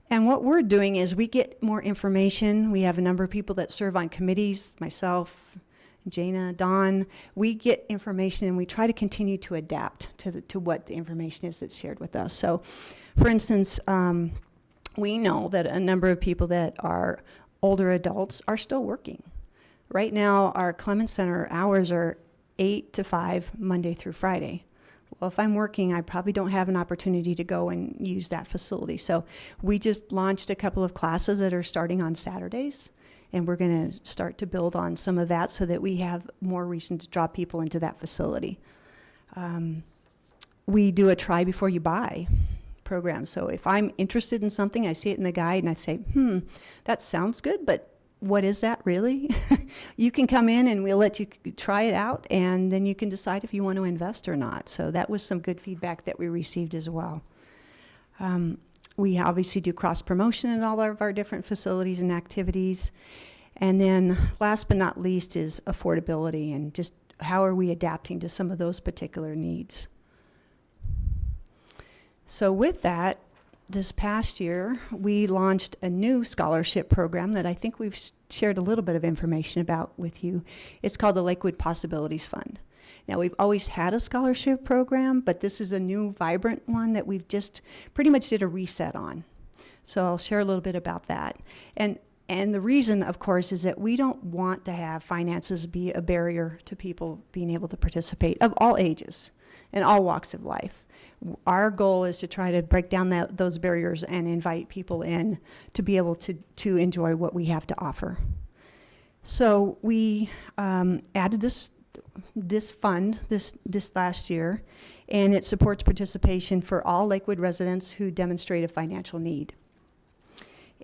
And what we're doing is we get more information. We have a number of people that serve on committees, myself, Jana, Dawn. We get information and we try to continue to adapt to what the information is that's shared with us. So, for instance, we know that a number of people that are older adults are still working. Right now, our Clements Center hours are 8 to 5, Monday through Friday. Well, if I'm working, I probably don't have an opportunity to go and use that facility. So we just launched a couple of classes that are starting on Saturdays, and we're going to start to build on some of that so that we have more reason to draw people into that facility. We do a try before you buy program. So if I'm interested in something, I see it in the guide and I say, that sounds good, but what is that really? You can come in and we'll let you try it out, and then you can decide if you want to invest or not. So that was some good feedback that we received as well. We obviously do cross promotion in all of our different facilities and activities. And then last but not least is affordability and just how are we adapting to some of those particular needs. So with that, this past year, we launched a new scholarship program that I think we've shared a little bit of information about with you. It's called the Lakewood Possibilities Fund. Now, we've always had a scholarship program, but this is a new, vibrant one that we've just pretty much did a reset on. So I'll share a little bit about that. And the reason, of course, is that we don't want to have finances be a barrier to people being able to participate of all ages and all walks of life. Our goal is to try to break down those barriers and invite people in to be able to enjoy what we have to offer. So we added this fund this last year, and it supports participation for all Lakewood residents who demonstrate a financial need.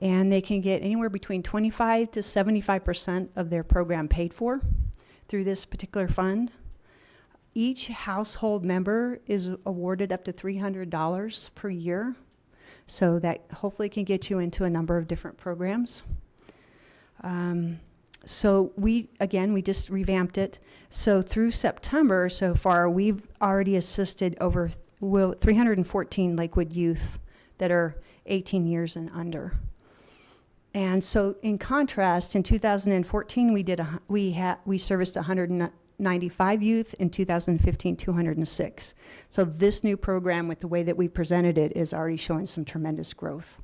And they can get anywhere between 25 to 75% of their program paid for through this particular fund. Each household member is awarded up to $300 per year. So that hopefully can get you into a number of different programs. So we just revamped it. So through September so far, we've already assisted over 314 Lakewood youth that are 18 years and under. And so in contrast, in 2014, we serviced 195 youth. In 2015, 206. So this new program, with the way that we presented it, is already showing some tremendous growth.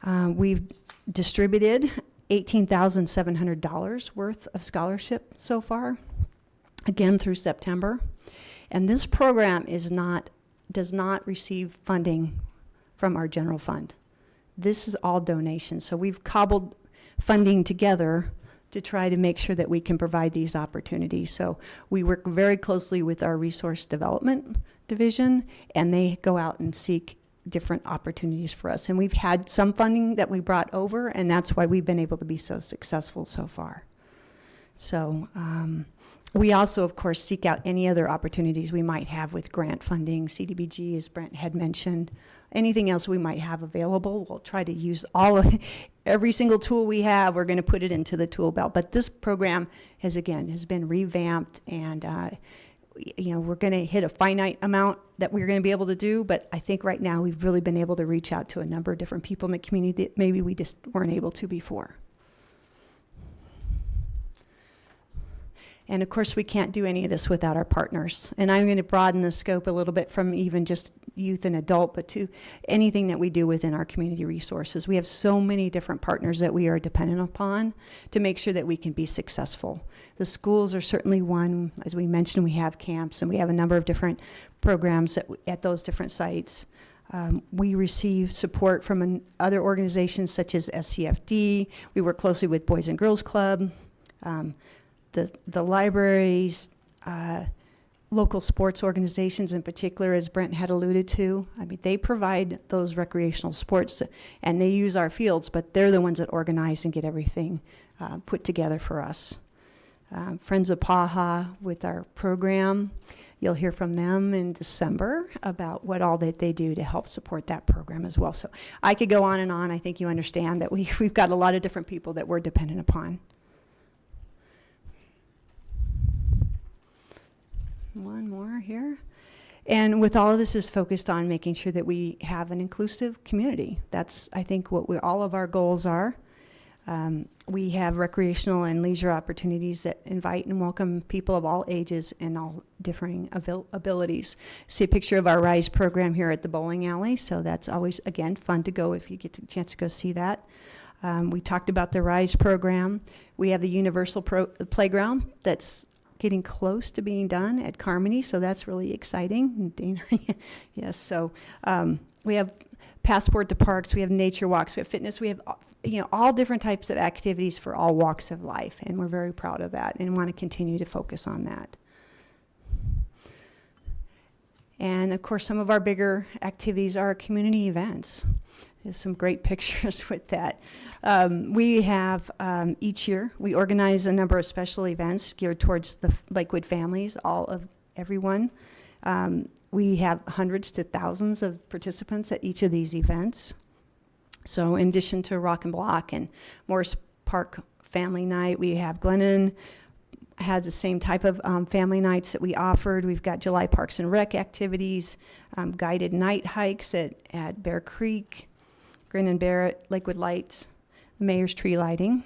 We've distributed $18,700 worth of scholarship so far, again through September. And this program does not receive funding from our general fund. This is all donations. So we've cobbled funding together to try to make sure that we can provide these opportunities. So we work very closely with our resource development division, and they go out and seek different opportunities for us. And we've had some funding that we brought over, and that's why we've been able to be so successful so far. So we also, of course, seek out any other opportunities we might have with grant funding, CDBG, as Brent had mentioned. Anything else we might have available, we'll try to use every single tool we have, we're going to put it into the tool belt. But this program has been revamped, and we're going to hit a finite amount that we're going to be able to do, but I think right now we've really been able to reach out to a number of different people in the community that maybe we just weren't able to before. And of course, we can't do any of this without our partners. And I'm going to broaden the scope a little bit from even just youth and adult, but to anything that we do within our community resources. We have so many different partners that we are dependent upon to make sure that we can be successful. The schools are certainly one. As we mentioned, we have camps, and we have a number of different programs at those different sites. We receive support from other organizations such as SCFD. We work closely with Boys and Girls Club. The libraries, local sports organizations in particular, as Brent had alluded to. I mean, they provide those recreational sports, and they use our fields, but they're the ones that organize and get everything put together for us. Friends of Paha with our program, you'll hear from them in December about what all that they do to help support that program as well. So I could go on and on. I think you understand that we've got a lot of different people that we're dependent upon. One more here. And with all of this is focused on making sure that we have an inclusive community. That's, I think, what all of our goals are. We have recreational and leisure opportunities that invite and welcome people of all ages and all differing abilities. See a picture of our RISE program here at the bowling alley. So that's always, again, fun to go if you get a chance to go see that. We talked about the RISE program. We have the Universal Playground that's getting close to being done at Carmody, so that's really exciting. And Dana, yes, so we have Passport to Parks, we have nature walks, we have fitness, we have all different types of activities for all walks of life, and we're very proud of that and want to continue to focus on that. And of course, some of our bigger activities are community events. There's some great pictures with that. We have, each year, we organize a number of special events geared towards the Lakewood families, everyone. We have hundreds to thousands of participants at each of these events. So in addition to Rock and Block and Morris Park Family Night, we have Glennon had the same type of family nights that we offered. We've got July Parks and Rec activities, guided night hikes at Bear Creek, Grin and Barrett, Lakewood Lights, Mayor's Tree Lighting,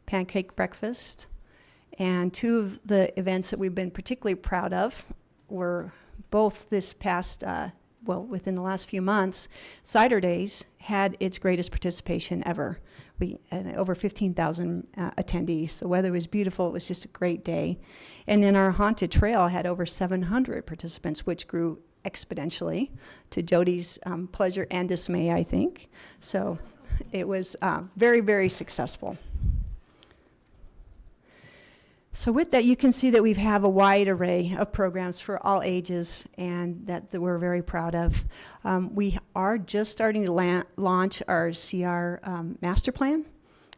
Pancake Breakfast. And two of the events that we've been particularly proud of were both this past, within the last few months. Cider Days had its greatest participation ever. We had over 15,000 attendees. So weather was beautiful. It was just a great day. And then our Haunted Trail had over 700 participants, which grew exponentially to Jody's pleasure and dismay, I think. So it was very, very successful. So with that, you can see that we have a wide array of programs for all ages, and that we're very proud of. We are just starting to launch our CR master plan,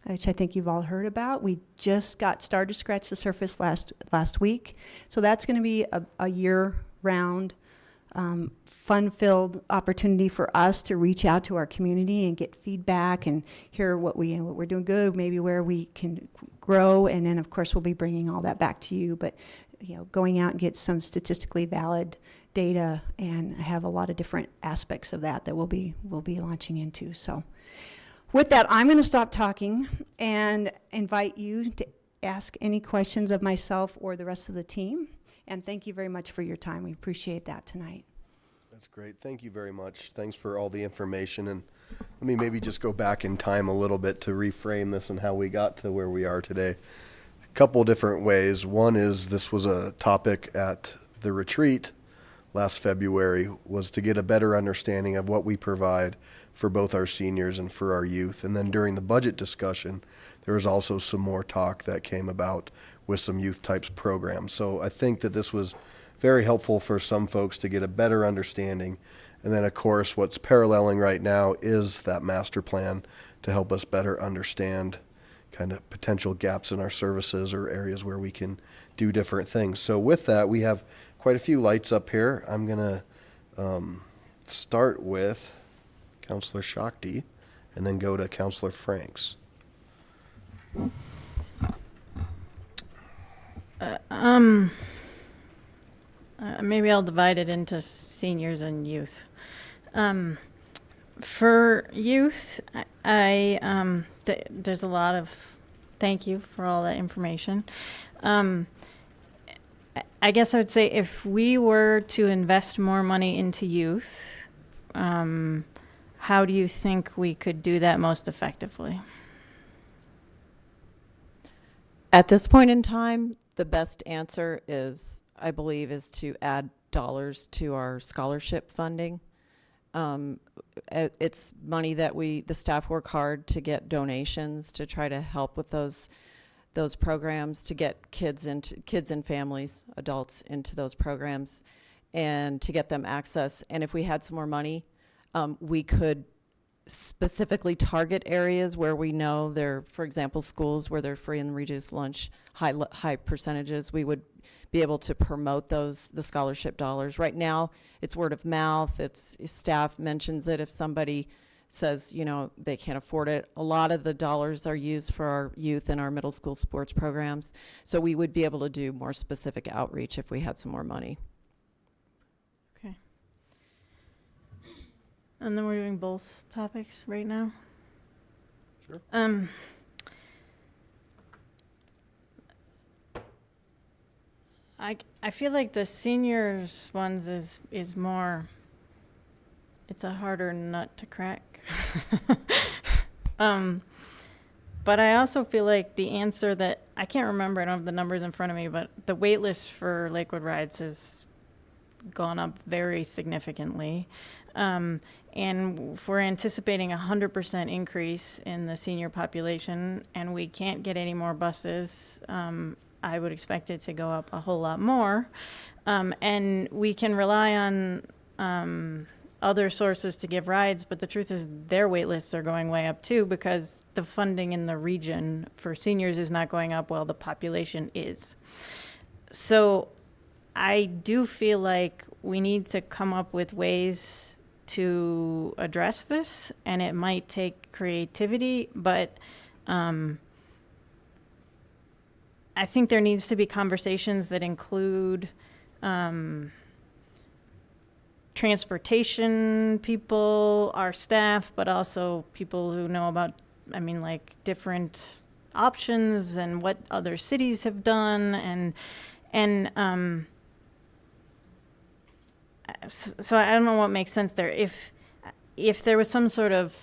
which I think you've all heard about. We just got started to scratch the surface last week. So that's going to be a year-round, fun-filled opportunity for us to reach out to our community and get feedback and hear what we're doing good, maybe where we can grow, and then of course we'll be bringing all that back to you. But going out and get some statistically valid data, and have a lot of different aspects of that we'll be launching into. So with that, I'm going to stop talking and invite you to ask any questions of myself or the rest of the team. And thank you very much for your time. We appreciate that tonight. That's great. Thank you very much. Thanks for all the information. And let me maybe just go back in time a little bit to reframe this and how we got to where we are today. A couple different ways. One is this was a topic at the retreat last February, was to get a better understanding of what we provide for both our seniors and for our youth. And then during the budget discussion, there was also some more talk that came about with some youth types programs. So I think that this was very helpful for some folks to get a better understanding. And then of course what's paralleling right now is that master plan to help us better understand kind of potential gaps in our services or areas where we can do different things. So with that, we have quite a few lights up here. I'm gonna start with Councilor Shakti and then go to Councilor Franks. Maybe I'll divide it into seniors and youth. For youth, there's a lot of thank you for all that information. I guess I would say if we were to invest more money into youth, how do you think we could do that most effectively? At this point in time, the best answer is, I believe, is to add dollars to our scholarship funding. It's money that the staff work hard to get donations to try to help with those programs, to get kids and families, adults into those programs, and to get them access. And if we had some more money, we could specifically target areas where we know they're, for example, schools where they're free and reduced lunch, high percentages. We would be able to promote the scholarship dollars. Right now, it's word of mouth. It's staff mentions it if somebody says, they can't afford it. A lot of the dollars are used for our youth and our middle school sports programs. So we would be able to do more specific outreach if we had some more money. Okay. And then we're doing both topics right now? Sure. I feel like the seniors ones is more, it's a harder nut to crack. But I also feel like the answer that, I can't remember, I don't have the numbers in front of me, but the wait list for Lakewood Rides has gone up very significantly. And if we're anticipating 100% increase in the senior population and we can't get any more buses, I would expect it to go up a whole lot more. And we can rely on other sources to give rides, but the truth is their wait lists are going way up too, because the funding in the region for seniors is not going up while the population is. So I do feel like we need to come up with ways to address this, and it might take creativity, but I think there needs to be conversations that include transportation people, our staff, but also people who know about, different options and what other cities have done, so I don't know what makes sense there. If there was some sort of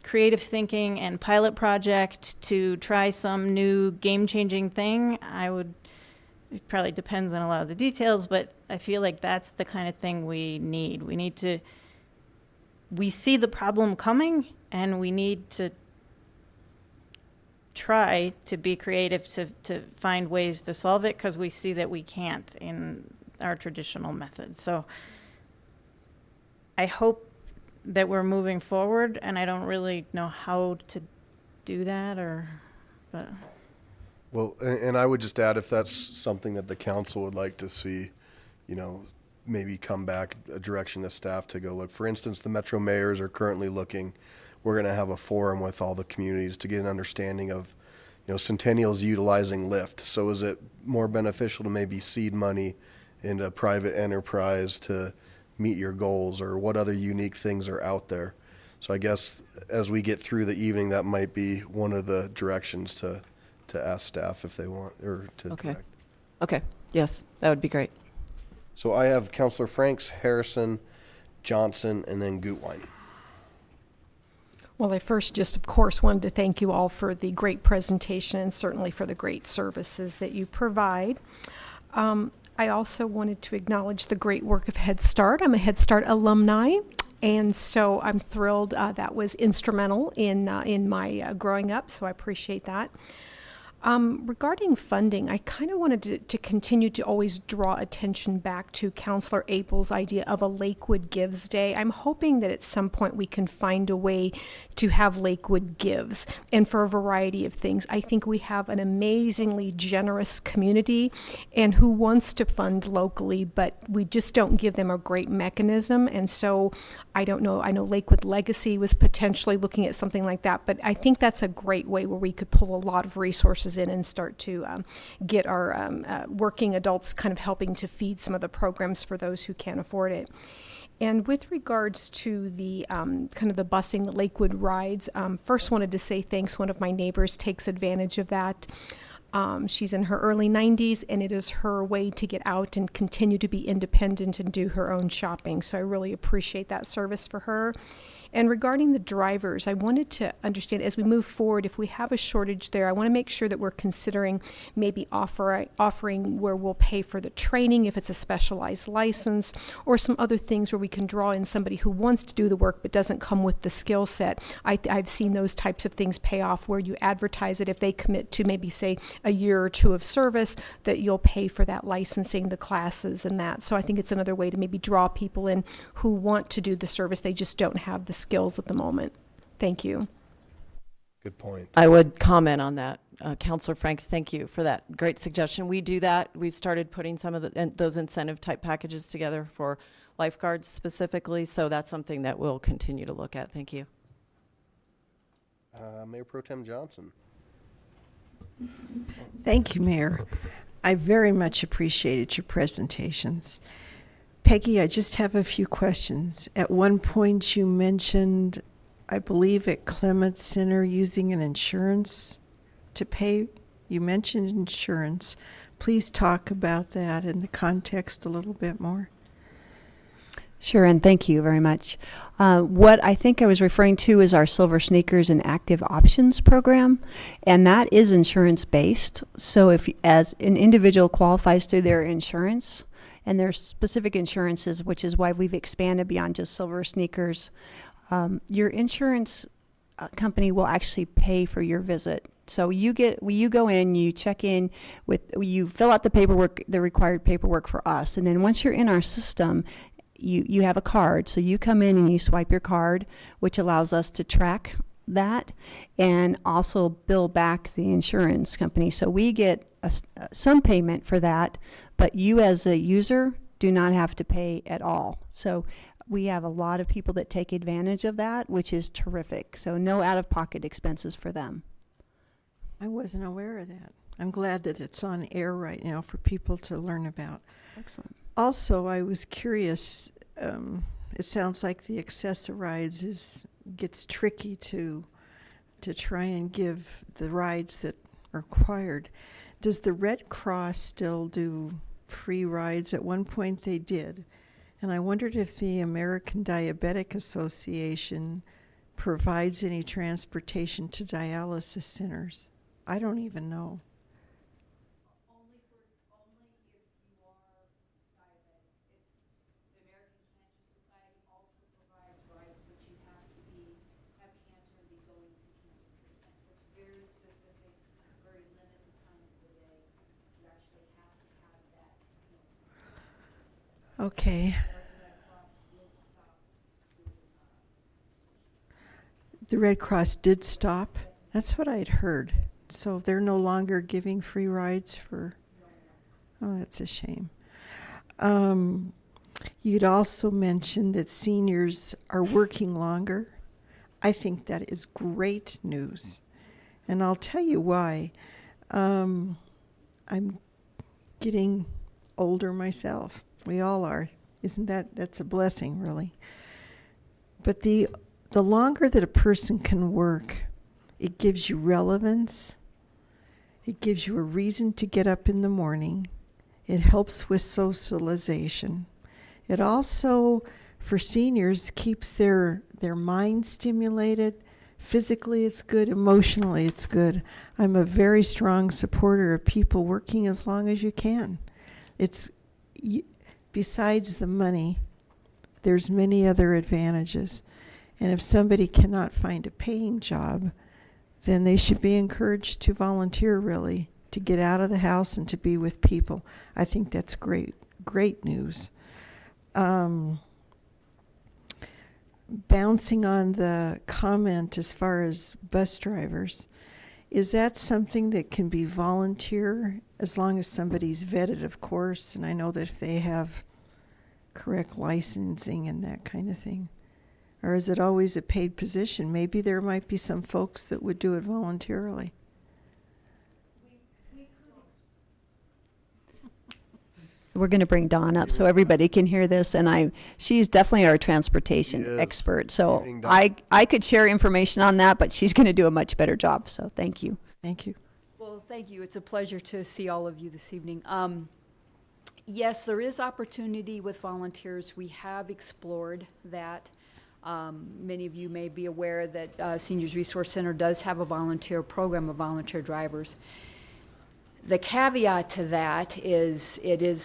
creative thinking and pilot project to try some new game-changing thing, it probably depends on a lot of the details, but I feel like that's the kind of thing we need. We see the problem coming, and we need to try to be creative to find ways to solve it, because we see that we can't in our traditional methods. So I hope that we're moving forward, and I don't really know how to do that, but Well, and I would just add, if that's something that the council would like to see, you know, maybe come back a direction to staff to go look. For instance, the Metro mayors are currently looking. We're going to have a forum with all the communities to get an understanding of, you know, Centennial's utilizing Lyft. So is it more beneficial to maybe seed money into private enterprise to meet your goals, or what other unique things are out there? So I guess as we get through the evening, that might be one of the directions to ask staff if they want, or to Okay. direct. Okay, yes, that would be great. So I have Counselor Franks, Harrison, Johnson, and then Gutwein. Well, I first just, of course, wanted to thank you all for the great presentation and certainly for the great services that you provide. I also wanted to acknowledge the great work of Head Start. I'm a Head Start alumni, and so I'm thrilled that was instrumental in my growing up, so I appreciate that. Regarding funding, I kind of wanted to continue to always draw attention back to Councillor April's idea of a Lakewood Gives Day. I'm hoping that at some point we can find a way to have Lakewood Gives, and for a variety of things. I think we have an amazingly generous community and who wants to fund locally, but we just don't give them a great mechanism. And so I don't know, I know Lakewood Legacy was potentially looking at something like that, but I think that's a great way where we could pull a lot of resources in and start to get our working adults kind of helping to feed some of the programs for those who can't afford it. And with regards to the kind of the busing that Lakewood rides, first wanted to say thanks. One of my neighbors takes advantage of that. She's in her early 90s, and it is her way to get out and continue to be independent and do her own shopping. So I really appreciate that service for her. And regarding the drivers, I wanted to understand, as we move forward, if we have a shortage there, I want to make sure that we're considering maybe offering where we'll pay for the training if it's a specialized license, or some other things where we can draw in somebody who wants to do the work but doesn't come with the skill set. I've seen those types of things pay off, where you advertise it if they commit to maybe, say, a year or two of service, that you'll pay for that licensing, the classes, and that. So I think it's another way to maybe draw people in who want to do the service. They just don't have the skills at the moment. Thank you. Good point. I would comment on that. Councillor Franks, thank you for that great suggestion. We do that. We've started putting some of those incentive type packages together for lifeguards specifically, so that's something that we'll continue to look at. Thank you. Mayor Pro Tem Johnson. Thank you, Mayor. I very much appreciated your presentations. Peggy, I just have a few questions. At one point you mentioned, I believe at Clements Center, using an insurance to pay. You mentioned insurance. Please talk about that in the context a little bit more. Sure, and thank you very much. What I think I was referring to is our Silver Sneakers and Active Options program, and that is insurance-based. So if, as an individual qualifies through their insurance, and there's specific insurances, which is why we've expanded beyond just Silver Sneakers, your insurance company will actually pay for your visit. So you go in, you check in you fill out the paperwork, the required paperwork for us, and then once you're in our system, you have a card. So you come in and you swipe your card, which allows us to track that and also bill back the insurance company. So we get some payment for that, but you as a user do not have to pay at all. So we have a lot of people that take advantage of that, which is terrific. So no out-of-pocket expenses for them. I wasn't aware of that. I'm glad that it's on air right now for people to learn about. Excellent. Also, I was curious, it sounds like the Access-A-Rides gets tricky to try and give the rides that are required. Does the Red Cross still do free rides? At one point they did. And I wondered if the American Diabetic Association provides any transportation to dialysis centers. I don't even know. Have cancer and be going to cancer treatment. So it's very specific Okay. The Red Cross did stop. That's what I'd heard. So they're no longer giving free rides for. Oh, that's a shame. You'd also mentioned that seniors are working longer. I think that is great news. And I'll tell you why. I'm getting older myself. We all are. That's a blessing, really. But the longer that a person can work, it gives you relevance. It gives you a reason to get up in the morning. It helps with socialization. It also, for seniors, keeps their mind stimulated. Physically, it's good. Emotionally, it's good. I'm a very strong supporter of people working as long as you can. Besides the money, there's many other advantages. And if somebody cannot find a paying job, then they should be encouraged to volunteer, really, to get out of the house and to be with people. I think that's great news. Bouncing on the comment as far as bus drivers, is that something that can be volunteer as long as somebody's vetted, of course, and I know that if they have correct licensing and that kind of thing? Or is it always a paid position? Maybe there might be some folks that would do it voluntarily. So we're going to bring Dawn up so everybody can hear this, and she's definitely our transportation Yes. expert. So Evening, Dawn. I could share information on that, but she's going to do a much better job. So thank you. Thank you. Well, thank you. It's a pleasure to see all of you this evening. Yes, there is opportunity with volunteers. We have explored that. Many of you may be aware that Seniors Resource Center does have a volunteer program of volunteer drivers. The caveat to that is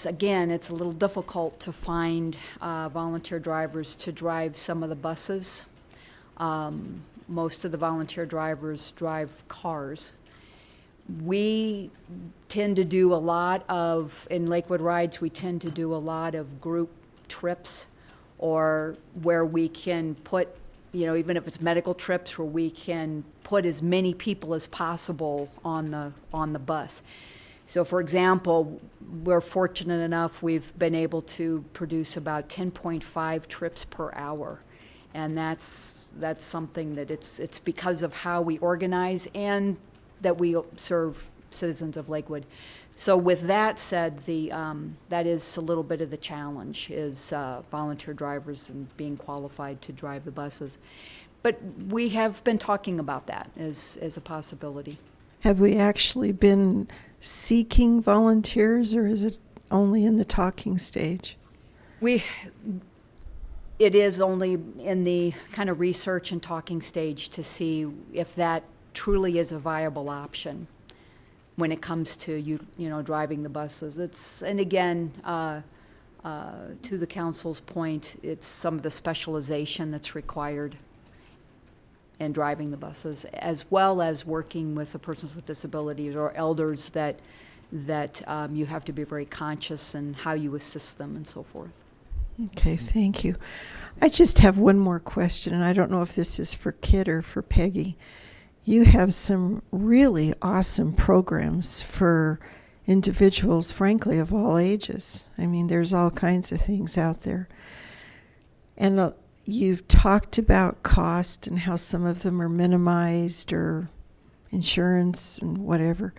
again, it's a little difficult to find volunteer drivers to drive some of the buses. Most of the volunteer drivers drive cars. We tend to do a lot of, in Lakewood Rides, we tend to do a lot of group trips, or where we can put, even if it's medical trips, where we can put as many people as possible on the bus. So for example, we're fortunate enough, we've been able to produce about 10.5 trips per hour. And that's something that it's because of how we organize and that we serve citizens of Lakewood. So with that said, that is a little bit of the challenge, is volunteer drivers and being qualified to drive the buses. But we have been talking about that as a possibility. Have we actually been seeking volunteers, or is it only in the talking stage? It is only in the kind of research and talking stage to see if that truly is a viable option when it comes to driving the buses. And again, to the council's point, it's some of the specialization that's required in driving the buses, as well as working with the persons with disabilities or elders that you have to be very conscious in how you assist them and so forth. Okay, thank you. I just have one more question, and I don't know if this is for Kit or for Peggy. You have some really awesome programs for individuals, frankly, of all ages. I mean, there's all kinds of things out there. And you've talked about cost and how some of them are minimized, or insurance and whatever.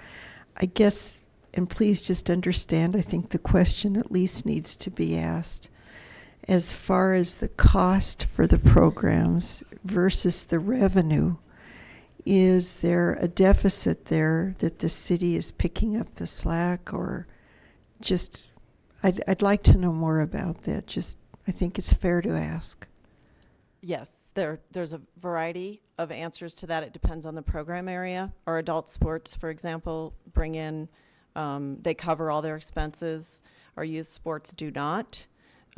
I guess, and please just understand, I think the question at least needs to be asked. As far as the cost for the programs versus the revenue, is there a deficit there that the city is picking up the slack, or just, I'd like to know more about that. Just, I think it's fair to ask. Yes, there's a variety of answers to that. It depends on the program area. Our adult sports, for example, bring in, they cover all their expenses. Our youth sports do not.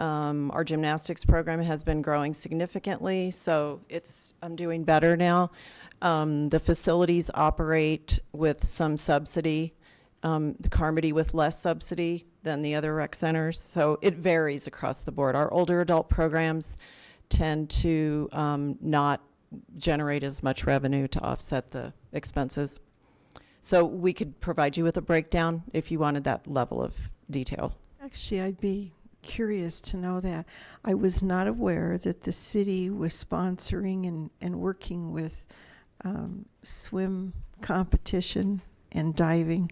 Our gymnastics program has been growing significantly, so I'm doing better now. The facilities operate with some subsidy, the Carmody with less subsidy, than the other rec centers. So it varies across the board. Our older adult programs tend to not generate as much revenue to offset the expenses. So we could provide you with a breakdown if you wanted that level of detail. Actually, I'd be curious to know that. I was not aware that the city was sponsoring and working with swim competition and diving.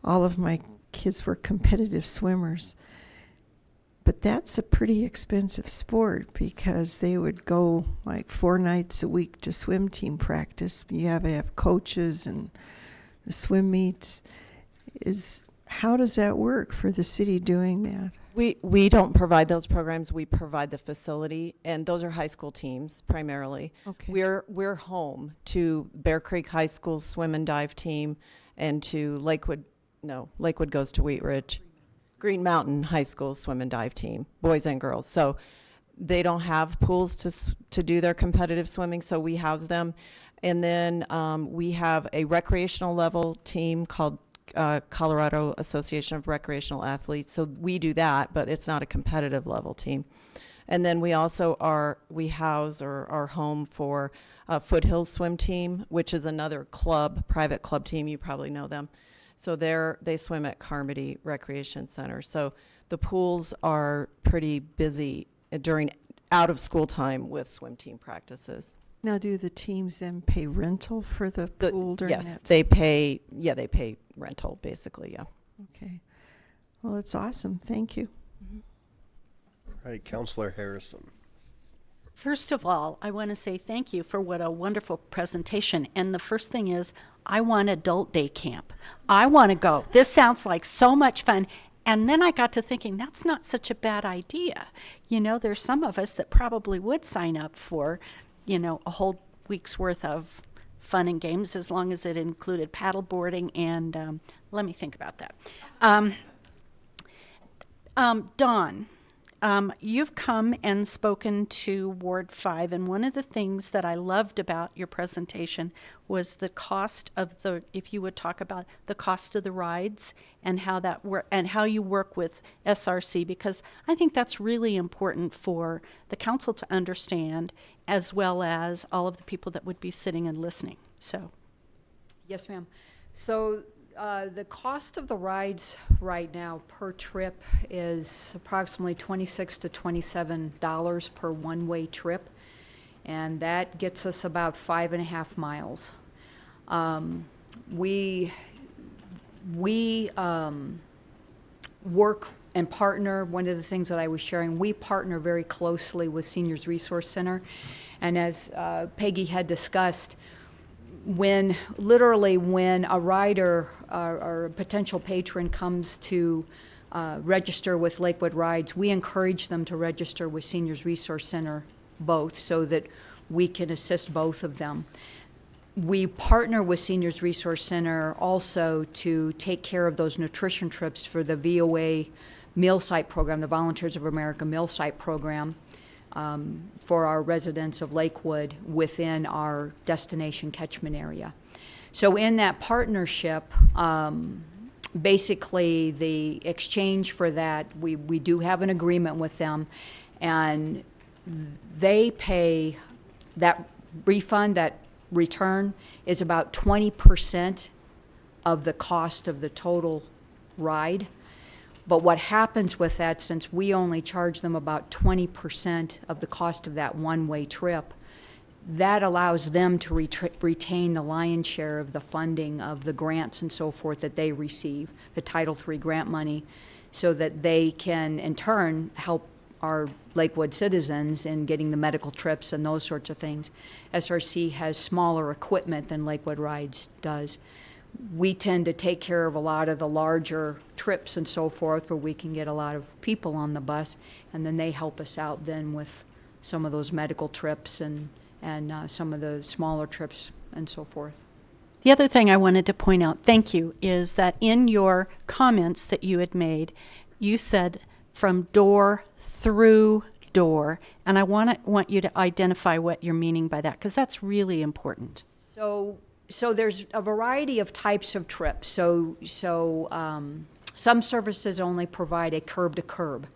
All of my kids were competitive swimmers. But that's a pretty expensive sport because they would go like 4 nights a week to swim team practice. You have to have coaches and the swim meets. How does that work for the city doing that? We don't provide those programs. We provide the facility, and those are high school teams primarily. Okay. We're home to Bear Creek High School swim and dive team, and to Lakewood goes to Wheat Ridge. Green Mountain High School swim and dive team, boys and girls. So they don't have pools to do their competitive swimming, so we house them. And then we have a recreational level team called Colorado Association of Recreational Athletes. So we do that, but it's not a competitive level team. And then we also house or are home for Foothills Swim Team, which is another private club team. You probably know them. So they swim at Carmody Recreation Center. So the pools are pretty busy during out of school time with swim team practices. Now, do the teams then pay rental for the pool during Yes, that? they pay rental basically, yeah. Okay. Well, it's awesome. Thank you. All right, Counselor Harrison. First of all, I want to say thank you for what a wonderful presentation. And the first thing is, I want adult day camp. I want to go. This sounds like so much fun. And then I got to thinking, that's not such a bad idea. You know, there's some of us that probably would sign up for, a whole week's worth of fun and games as long as it included paddle boarding and, let me think about that. Dawn. You've come and spoken to Ward 5, and one of the things that I loved about your presentation was the cost of if you would talk about the cost of the rides and how and how you work with SRC, because I think that's really important for the council to understand, as well as all of the people that would be sitting and listening. So, Yes, ma'am. So the cost of the rides right now per trip is approximately $26 to $27 per one-way trip, and that gets us about 5.5 miles. We work and partner. One of the things that I was sharing, we partner very closely with Seniors Resource Center, and as Peggy had discussed, when a rider or a potential patron comes to register with Lakewood Rides, we encourage them to register with Seniors Resource Center both, so that we can assist both of them. We partner with Seniors Resource Center also to take care of those nutrition trips for the VOA Meal Site Program, the Volunteers of America Meal Site Program, for our residents of Lakewood within our destination catchment area. So in that partnership, basically the exchange for that, we do have an agreement with them, and they pay that refund, that return is about 20% of the cost of the total ride. But what happens with that, since we only charge them about 20% of the cost of that one-way trip, that allows them to retain the lion's share of the funding of the grants and so forth that they receive, the Title III grant money, so that they can, in turn, help our Lakewood citizens in getting the medical trips and those sorts of things. SRC has smaller equipment than Lakewood Rides does. We tend to take care of a lot of the larger trips and so forth, where we can get a lot of people on the bus, and then they help us out then with some of those medical trips and some of the smaller trips and so forth. the other thing I wanted to point out, thank you, is that in your comments that you had made, you said from door through door, and I want you to identify what you're meaning by that, because that's really important. So there's a variety of types of trips. So Some services only provide a curb to curb.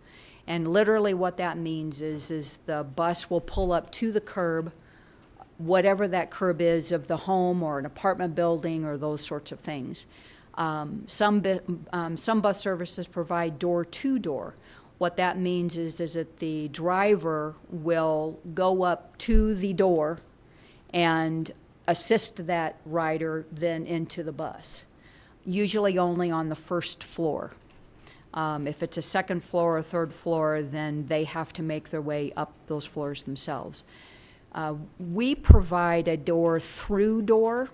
And literally what that means is the bus will pull up to the curb, whatever that curb is of the home or an apartment building or those sorts of things. Some bus services provide door to door. What that means is that the driver will go up to the door and assist that rider then into the bus, usually only on the first floor. If it's a second floor or third floor, then they have to make their way up those floors themselves. We provide a door-through door,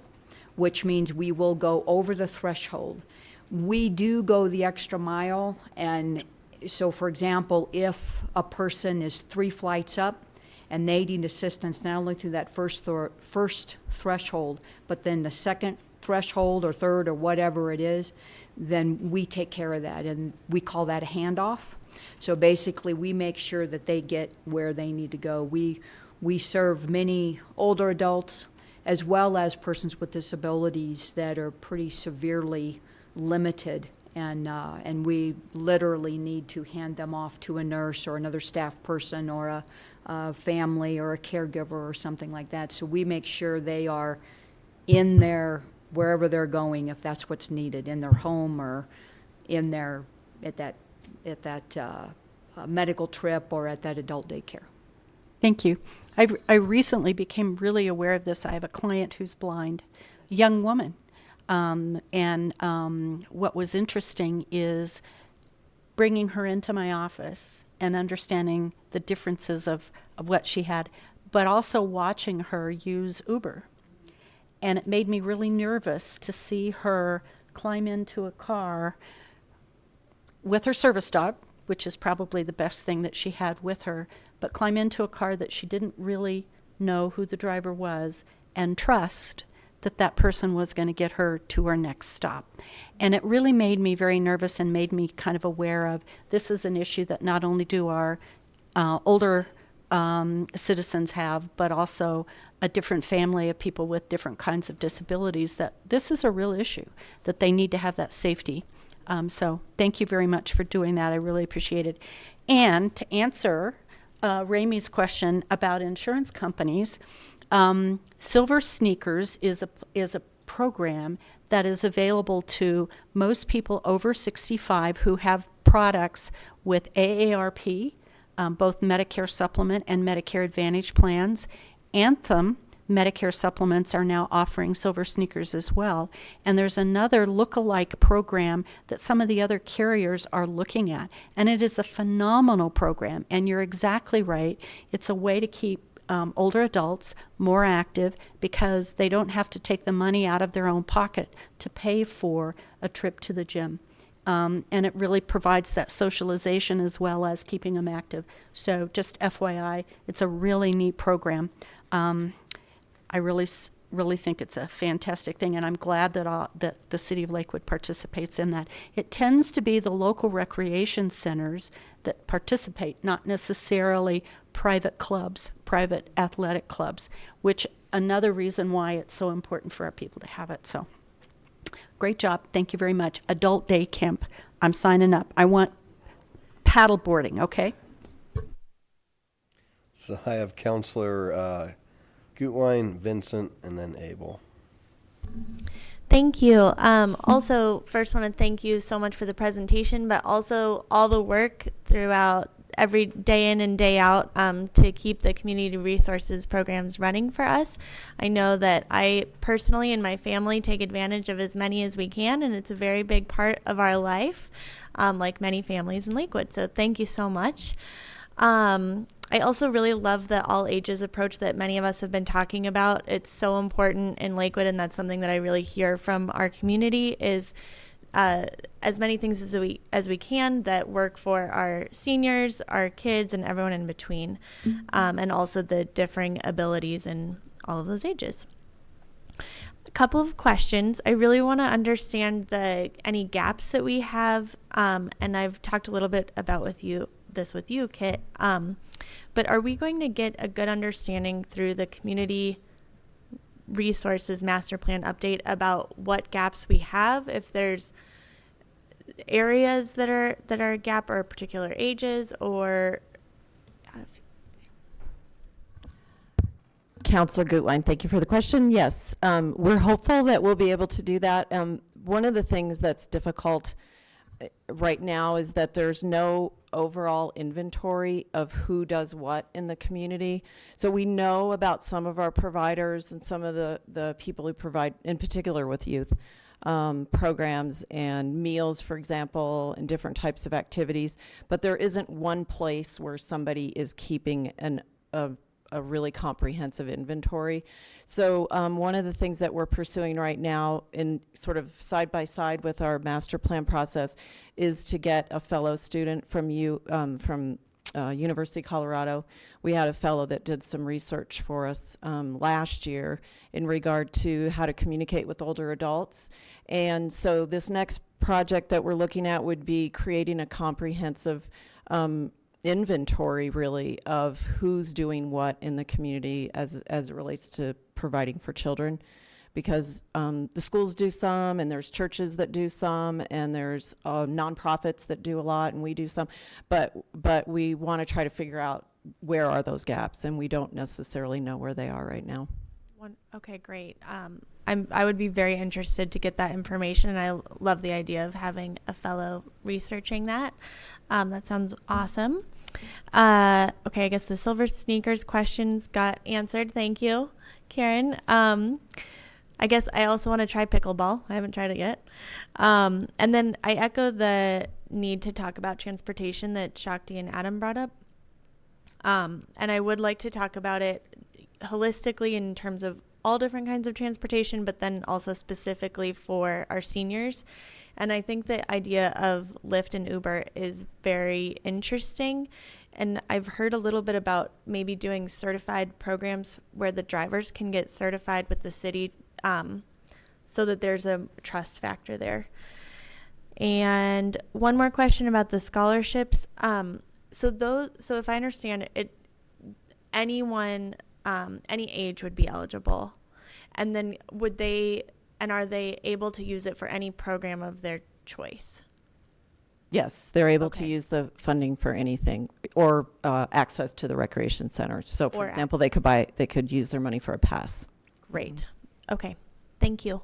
which means we will go over the threshold. We do go the extra mile, and so, for example, if a person is 3 flights up and they need assistance not only through that first threshold, but then the second threshold or third or whatever it is, then we take care of that, and we call that a handoff. So basically, we make sure that they get where they need to go. We serve many older adults as well as persons with disabilities that are pretty severely limited, and we literally need to hand them off to a nurse or another staff person or a family or a caregiver or something like that. So we make sure they are in their, wherever they're going, if that's what's needed, in their home or in their, at that medical trip or at that adult daycare. Thank you. I recently became really aware of this. I have a client who's blind, young woman. What was interesting is bringing her into my office and understanding the differences of what she had, but also watching her use Uber. And it made me really nervous to see her climb into a car with her service dog, which is probably the best thing that she had with her, but climb into a car that she didn't really know who the driver was and trust that that person was going to get her to her next stop. And it really made me very nervous and made me kind of aware of this is an issue that not only do our older citizens have, but also a different family of people with different kinds of disabilities, that this is a real issue, that they need to have that safety. So thank you very much for doing that. I really appreciate it. And to answer Ramey's question about insurance companies, Silver Sneakers is a program that is available to most people over 65 who have products with AARP, both Medicare Supplement and Medicare Advantage plans. Anthem Medicare supplements are now offering Silver Sneakers as well. And there's another look-alike program that some of the other carriers are looking at. And it is a phenomenal program. And you're exactly right. It's a way to keep older adults more active because they don't have to take the money out of their own pocket to pay for a trip to the gym. And it really provides that socialization as well as keeping them active. So just FYI, it's a really neat program. I really think it's a fantastic thing, and I'm glad that the City of Lakewood participates in that. It tends to be the local recreation centers that participate, not necessarily private clubs, private athletic clubs, which another reason why it's so important for our people to have it. So great job. Thank you very much. Adult Day Camp. I'm signing up. I want paddle boarding, okay? So I have Counselor Gutwein, Vincent, and then Abel. Thank you. Also, first want to thank you so much for the presentation, but also all the work throughout every day in and day out to keep the community resources programs running for us. I know that I personally and my family take advantage of as many as we can, and it's a very big part of our life, like many families in Lakewood. So thank you so much. I also really love the all ages approach that many of us have been talking about. It's so important in Lakewood, and that's something that I really hear from our community is as many things as we can that work for our seniors, our kids, and everyone in between, and also the differing abilities in all of those ages. A couple of questions. I really want to understand any gaps that we have, and I've talked a little bit about with you, Kit. But are we going to get a good understanding through the community resources master plan update about what gaps we have? If there's areas that are a gap, or particular ages, or Counselor Gutwein, thank you for the question. Yes, we're hopeful that we'll be able to do that. One of the things that's difficult right now is that there's no overall inventory of who does what in the community. So we know about some of our providers and some of the people who provide, in particular with youth, programs and meals, for example, and different types of activities. But there isn't one place where somebody is keeping a really comprehensive inventory. So one of the things that we're pursuing right now, in sort of side by side with our master plan process, is to get a fellow student from University of Colorado. We had a fellow that did some research for us last year in regard to how to communicate with older adults. And so this next project that we're looking at would be creating a comprehensive inventory, really, of who's doing what in the community as it relates to providing for children, because the schools do some, and there's churches that do some, and there's nonprofits that do a lot, and we do some, but we want to try to figure out where are those gaps, and we don't necessarily know where they are right now. Okay, great. I would be very interested to get that information, and I love the idea of having a fellow researching that. That sounds awesome. Okay, I guess the silver sneakers questions got answered. Thank you, Karen. I guess I also want to try pickleball. I haven't tried it yet. And then I echo the need to talk about transportation that Shakti and Adam brought up. And I would like to talk about it holistically in terms of all different kinds of transportation, but then also specifically for our seniors. And I think the idea of Lyft and Uber is very interesting. And I've heard a little bit about maybe doing certified programs where the drivers can get certified with the city, so that there's a trust factor there. And one more question about the scholarships. So if I understand it, anyone, any age would be eligible. And then are they able to use it for any program of their choice? Yes, they're able to use the funding for anything, or access to the recreation center. So, for example, they could use their money for a pass. Great. Okay. Thank you.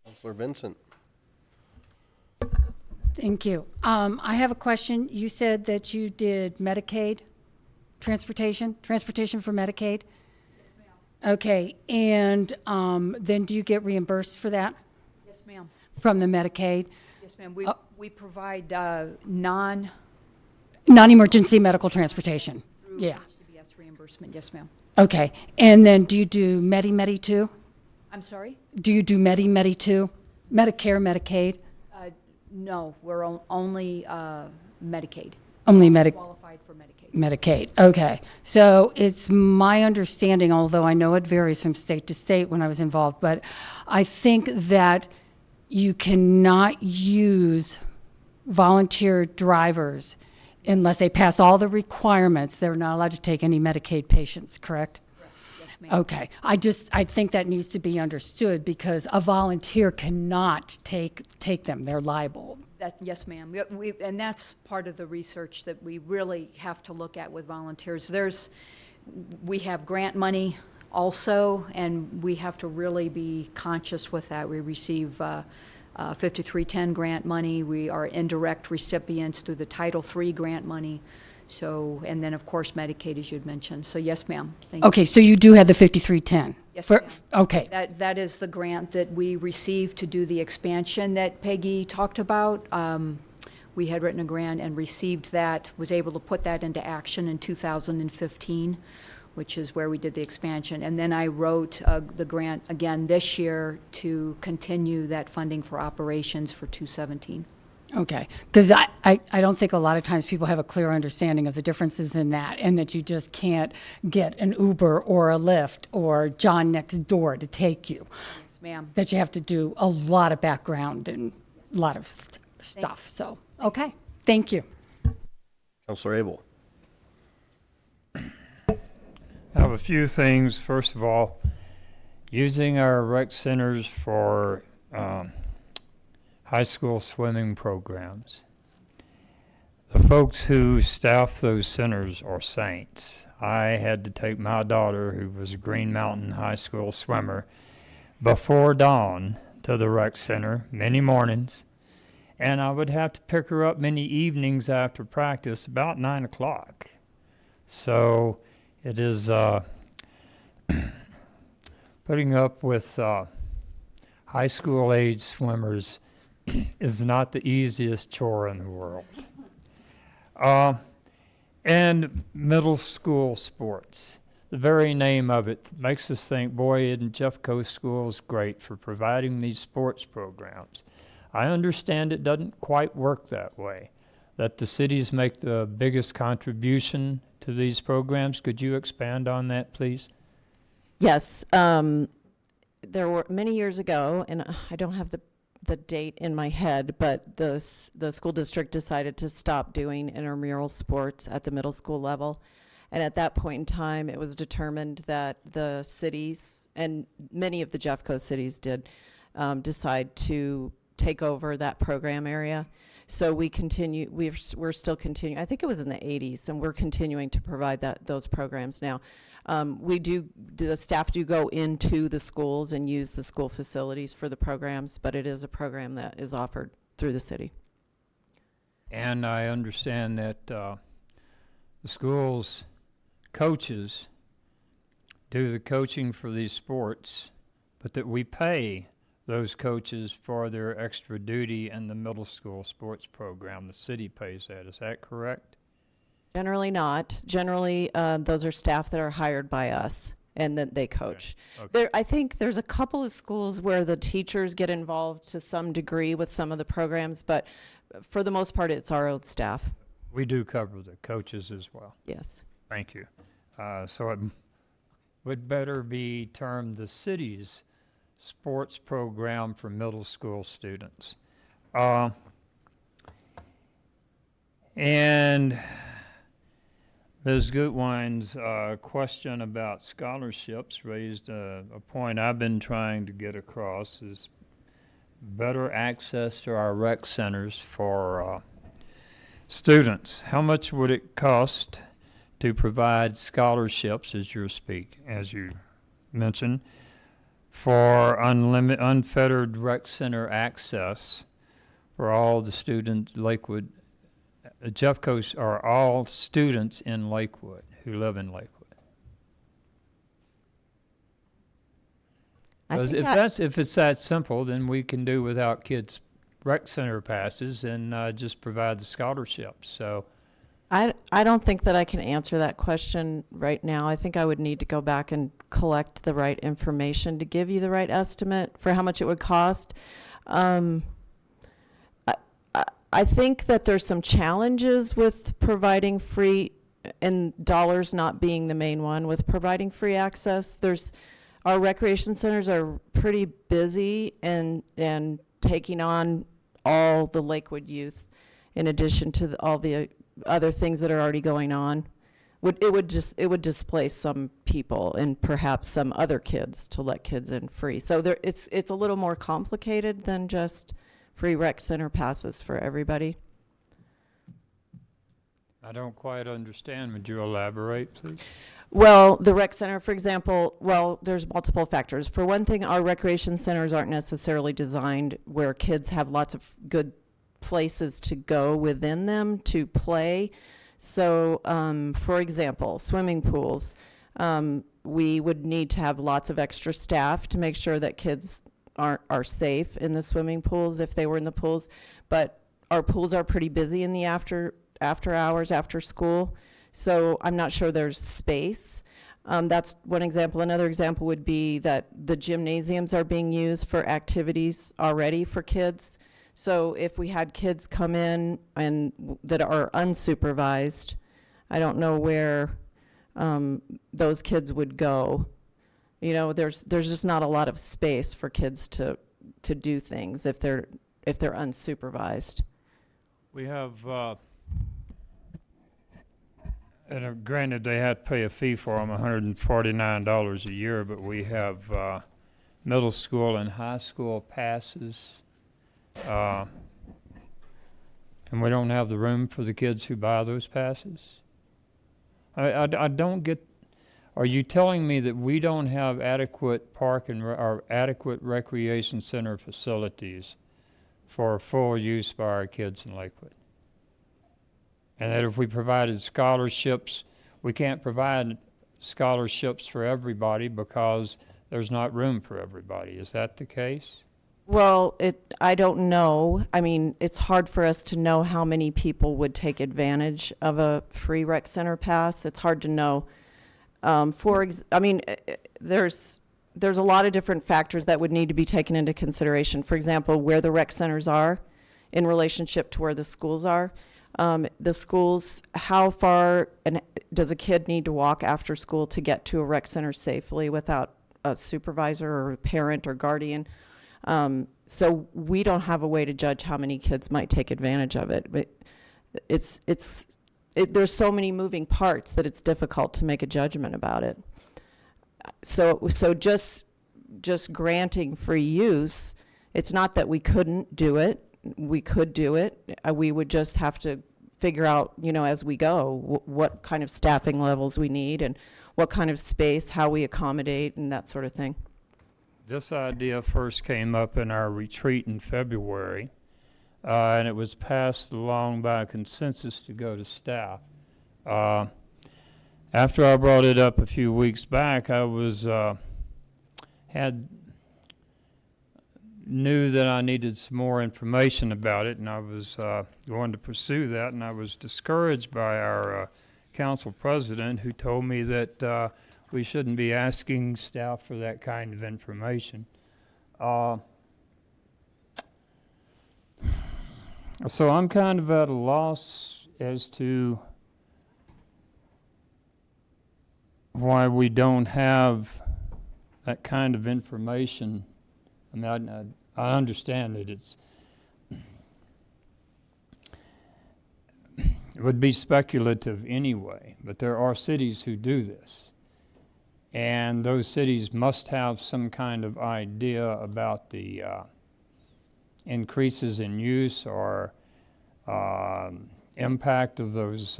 Counselor Vincent. Thank you. I have a question. You said that you did Medicaid transportation for Medicaid? Yes, ma'am. Okay, and then do you get reimbursed for that? Yes, ma'am. From the Medicaid? Yes, ma'am. We provide non-emergency medical transportation. Yeah. CBS reimbursement. Yes, ma'am. Okay, and then do you do Medi too? I'm sorry? Do you do Medi too? Medicare, Medicaid? No, we're only Medicaid. Only Qualified for Medicaid. Medicaid. Okay. So it's my understanding, although I know it varies from state to state when I was involved, but I think that you cannot use volunteer drivers unless they pass all the requirements. They're not allowed to take any Medicaid patients, correct? Yes, ma'am. Okay. I think that needs to be understood, because a volunteer cannot take them. They're liable. Yes, ma'am. And that's part of the research that we really have to look at with volunteers. We have grant money also, and we have to really be conscious with that. We receive 5310 grant money. We are indirect recipients through the Title III grant money. So, and then of course Medicaid, as you'd mentioned. So yes, ma'am. Thank you. Okay, so you do have the 5310. Yes, ma'am. Okay. That is the grant that we received to do the expansion that Peggy talked about. We had written a grant and received that, was able to put that into action in 2015, which is where we did the expansion. And then I wrote the grant again this year to continue that funding for operations for 2017. Okay, because I don't think a lot of times people have a clear understanding of the differences in that, and that you just can't get an Uber or a Lyft or John next door to take you. Yes, ma'am. That you have to do a lot of background and a lot of stuff. So, okay, thank you. Counselor Abel. I have a few things. First of all, using our rec centers for high school swimming programs. The folks who staff those centers are saints. I had to take my daughter, who was a Green Mountain High School swimmer, before dawn to the rec center many mornings, and I would have to pick her up many evenings after practice about 9 o'clock. So it is putting up with high school age swimmers is not the easiest chore in the world. And middle school sports. The very name of it makes us think, boy, isn't Jeffco Schools great for providing these sports programs. I understand it doesn't quite work that way, that the cities make the biggest contribution to these programs. Could you expand on that, please? Yes. There were many years ago, and I don't have the date in my head, but the school district decided to stop doing intramural sports at the middle school level. And at that point in time, it was determined that the cities, and many of the Jeffco cities did, decide to take over that program area. So we're still continuing. I think it was in the 80s, and we're continuing to provide those programs now. The staff do go into the schools and use the school facilities for the programs, but it is a program that is offered through the city. And I understand that the schools' coaches do the coaching for these sports, but that we pay those coaches for their extra duty in the middle school sports program. The city pays that. Is that correct? Generally not. Generally, those are staff that are hired by us and that they coach. Okay. I think there's a couple of schools where the teachers get involved to some degree with some of the programs, but for the most part, it's our own staff. We do cover the coaches as well. Yes. Thank you. So it would better be termed the city's sports program for middle school students. And Ms. Gutwine's question about scholarships raised a point I've been trying to get across, is better access to our rec centers for students. How much would it cost to provide scholarships, as you mentioned, for unfettered rec center access for all the students Lakewood? Jeffco are all students in Lakewood who live in Lakewood. If it's that simple, then we can do without kids' rec center passes and just provide the scholarships. So I don't think that I can answer that question right now. I think I would need to go back and collect the right information to give you the right estimate for how much it would cost. I think that there's some challenges with providing free, and dollars not being the main one, with providing free access. Our recreation centers are pretty busy and taking on all the Lakewood youth, in addition to all the other things that are already going on. It would displace some people and perhaps some other kids to let kids in free. So it's a little more complicated than just free rec center passes for everybody. I don't quite understand. Would you elaborate, please? Well, the rec center, for example, there's multiple factors. For one thing, our recreation centers aren't necessarily designed where kids have lots of good places to go within them to play. So, for example, swimming pools, we would need to have lots of extra staff to make sure that kids are safe in the swimming pools if they were in the pools. But our pools are pretty busy in the after hours, after school. So I'm not sure there's space. That's one example. Another example would be that the gymnasiums are being used for activities already for kids. So if we had kids come in and that are unsupervised, I don't know where those kids would go. You know, there's just not a lot of space for kids to do things if they're unsupervised. We have, and granted, they had to pay a fee for them, $149 a year, but we have middle school and high school passes and we don't have the room for the kids who buy those passes? I don't get. Are you telling me that we don't have adequate park and or adequate recreation center facilities for full use by our kids in Lakewood? And that if we provided scholarships, we can't provide scholarships for everybody because there's not room for everybody. Is that the case? Well, I don't know. I mean, it's hard for us to know how many people would take advantage of a free rec center pass. It's hard to know. There's a lot of different factors that would need to be taken into consideration. For example, where the rec centers are in relationship to where the schools are. The schools, how far does a kid need to walk after school to get to a rec center safely without a supervisor or a parent or guardian? So we don't have a way to judge how many kids might take advantage of it. But there's so many moving parts that it's difficult to make a judgment about it. So just granting free use, it's not that we couldn't do it. We could do it. We would just have to figure out, as we go, what kind of staffing levels we need and what kind of space, how we accommodate and that sort of thing. This idea first came up in our retreat in February, and it was passed along by consensus to go to staff. After I brought it up a few weeks back, I was knew that I needed some more information about it, and I was going to pursue that, and I was discouraged by our council president, who told me that we shouldn't be asking staff for that kind of information. So I'm kind of at a loss as to why we don't have that kind of information. I mean, I understand that it would be speculative anyway, but there are cities who do this. And those cities must have some kind of idea about the increases in use or impact of those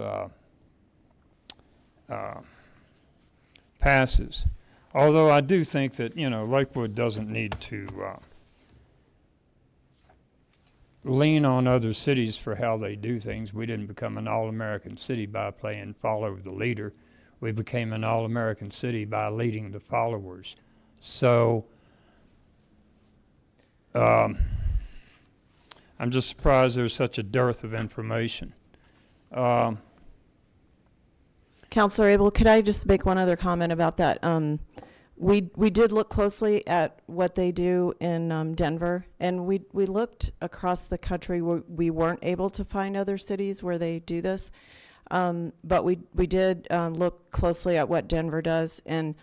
passes. Although I do think that, Lakewood doesn't need to lean on other cities for how they do things. We didn't become an all-American city by playing follow the leader. We became an all-American city by leading the followers. So I'm just surprised there's such a dearth of information. Councilor Abel, could I just make one other comment about that? We did look closely at what they do in Denver, and we looked across the country. We weren't able to find other cities where they do this, but we did look closely at what Denver does, and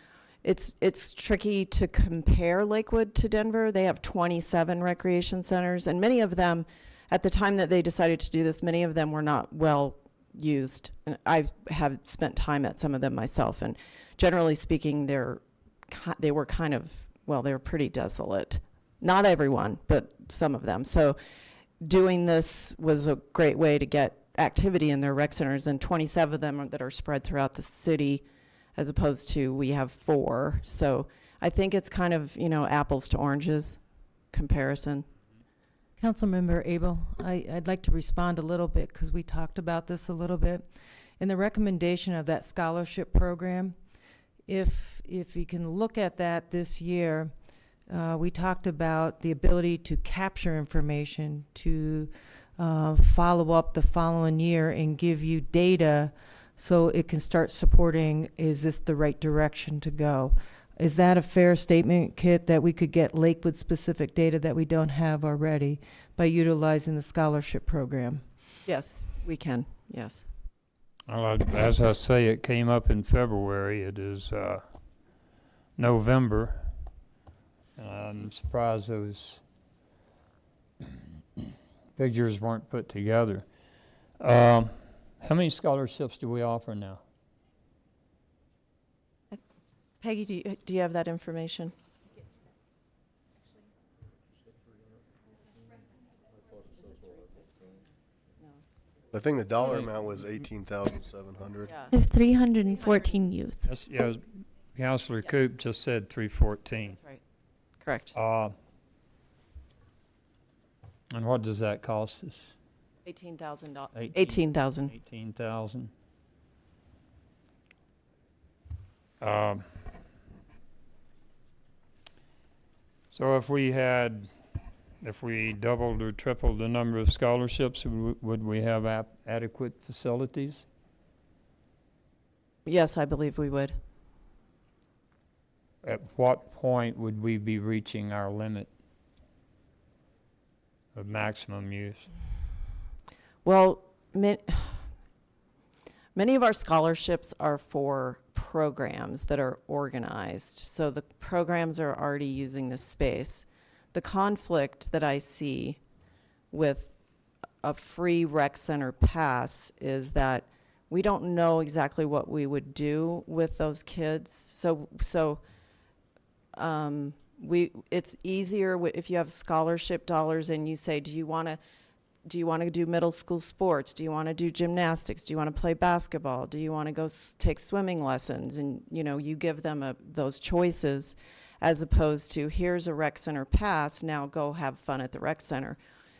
it's tricky to compare Lakewood to Denver. They have 27 recreation centers, and many of them, at the time that they decided to do this, many of them were not well used. And I have spent time at some of them myself, and generally speaking, they were pretty desolate. Not everyone, but some of them. So doing this was a great way to get activity in their rec centers, and 27 of them that are spread throughout the city, as opposed to we have 4. So I think it's kind of, apples to oranges comparison. Councilmember Abel, I'd like to respond a little bit because we talked about this a little bit. In the recommendation of that scholarship program, if you can look at that this year, we talked about the ability to capture information, to follow up the following year and give you data so it can start supporting, is this the right direction to go? Is that a fair statement, Kit, that we could get Lakewood-specific data that we don't have already by utilizing the scholarship program? Yes, we can, yes. Well, as I say, it came up in February. It is November. I'm surprised those figures weren't put together. How many scholarships do we offer now? Peggy, do you have that information? I think the dollar amount was 18,700. Yeah. We have 314 youth. Yes, yeah, Counselor Coop just said 314. That's right. Correct. And what does that cost us? $18,000. 18. 18,000. 18,000. So if we doubled or tripled the number of scholarships, would we have adequate facilities? Yes, I believe we would. At what point would we be reaching our limit of maximum use? Well, many of our scholarships are for programs that are organized. So the programs are already using this space. The conflict that I see with a free rec center pass is that we don't know exactly what we would do with those kids. It's easier if you have scholarship dollars and you say, do you want to do middle school sports? Do you want to do gymnastics? Do you want to play basketball? Do you want to go take swimming lessons? And, you give them those choices, as opposed to, here's a rec center pass, now go have fun at the rec center.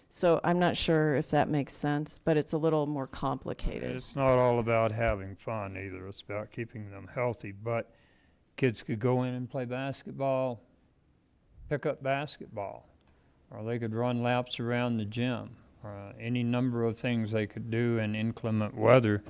So I'm not sure if that makes sense, but it's a little more complicated. It's not all about having fun either. It's about keeping them healthy. But kids could go in and play basketball, pick up basketball, or they could run laps around the gym. Any number of things they could do in inclement weather.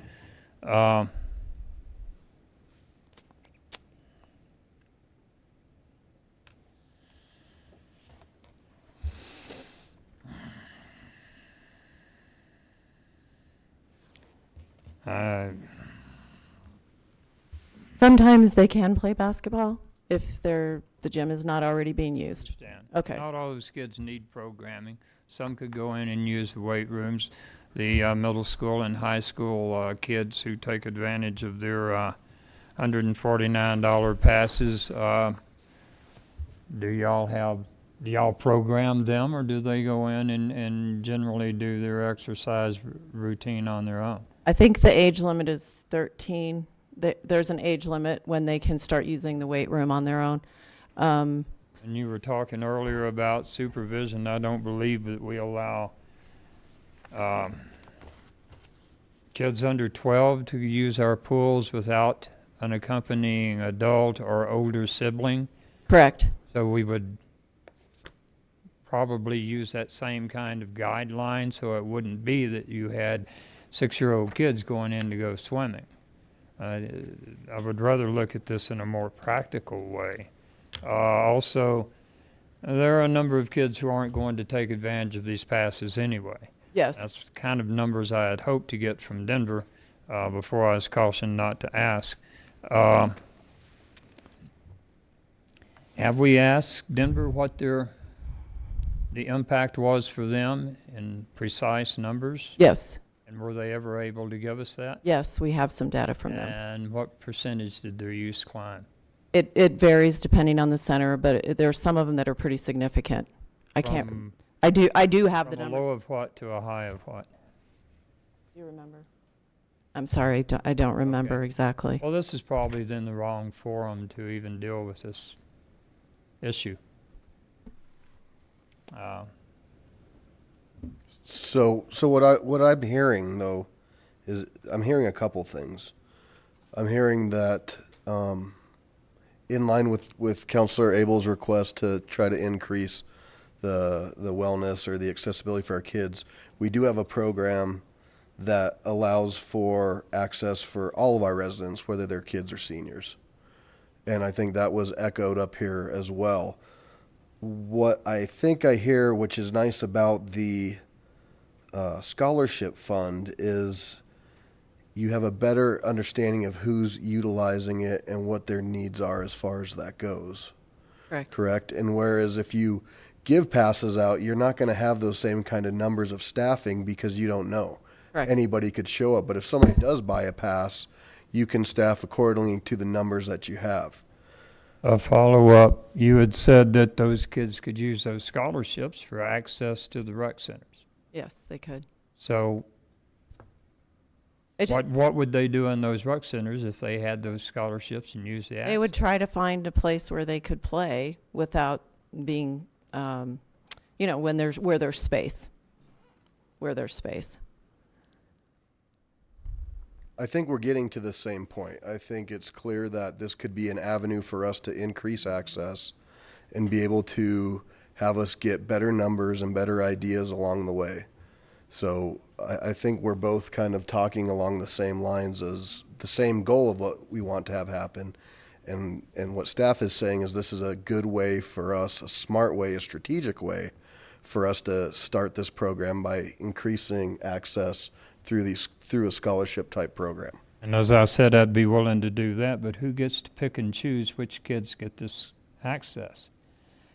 Sometimes they can play basketball if the gym is not already being used. Understand. Okay. Not all those kids need programming. Some could go in and use the weight rooms. The middle school and high school kids who take advantage of their $149 passes, do y'all program them, or do they go in and generally do their exercise routine on their own? I think the age limit is 13. There's an age limit when they can start using the weight room on their own. And you were talking earlier about supervision. I don't believe that we allow kids under 12 to use our pools without an accompanying adult or older sibling. Correct. So we would probably use that same kind of guideline, so it wouldn't be that you had 6-year-old kids going in to go swimming. I would rather look at this in a more practical way. Also, there are a number of kids who aren't going to take advantage of these passes anyway. Yes. That's the kind of numbers I had hoped to get from Denver before I was cautioned not to ask. Have we asked Denver what the impact was for them in precise numbers? Yes. And were they ever able to give us that? Yes, we have some data from them. And what percentage did their use climb? It varies depending on the center, but there are some of them that are pretty significant. I do have the From a numbers. low of what to a high of what? Do you remember? I'm sorry, I don't remember Okay. exactly. Well, this is probably then the wrong forum to even deal with this issue. So what I'm hearing though is I'm hearing a couple things. I'm hearing that in line with Councilor Abel's request to try to increase the wellness or the accessibility for our kids, we do have a program that allows for access for all of our residents, whether they're kids or seniors. And I think that was echoed up here as well. What I think I hear, which is nice about the scholarship fund, is you have a better understanding of who's utilizing it and what their needs are as far as that goes. Correct. And whereas if you give passes out, you're not going to have those same kind of numbers of staffing because you don't know. Correct. Anybody could show up. But if somebody does buy a pass, you can staff accordingly to the numbers that you have. A follow-up, you had said that those kids could use those scholarships for access to the rec centers. Yes, they could. So It just, what would they do in those rec centers if they had those scholarships and used the they would access? try to find a place where they could play without being, when where there's space. Where there's space. I think we're getting to the same point. I think it's clear that this could be an avenue for us to increase access and be able to have us get better numbers and better ideas along the way. So I think we're both kind of talking along the same lines as the same goal of what we want to have happen. And what staff is saying is this is a good way for us, a smart way, a strategic way for us to start this program by increasing access through a scholarship type program. And as I said, I'd be willing to do that, but who gets to pick and choose which kids get this access?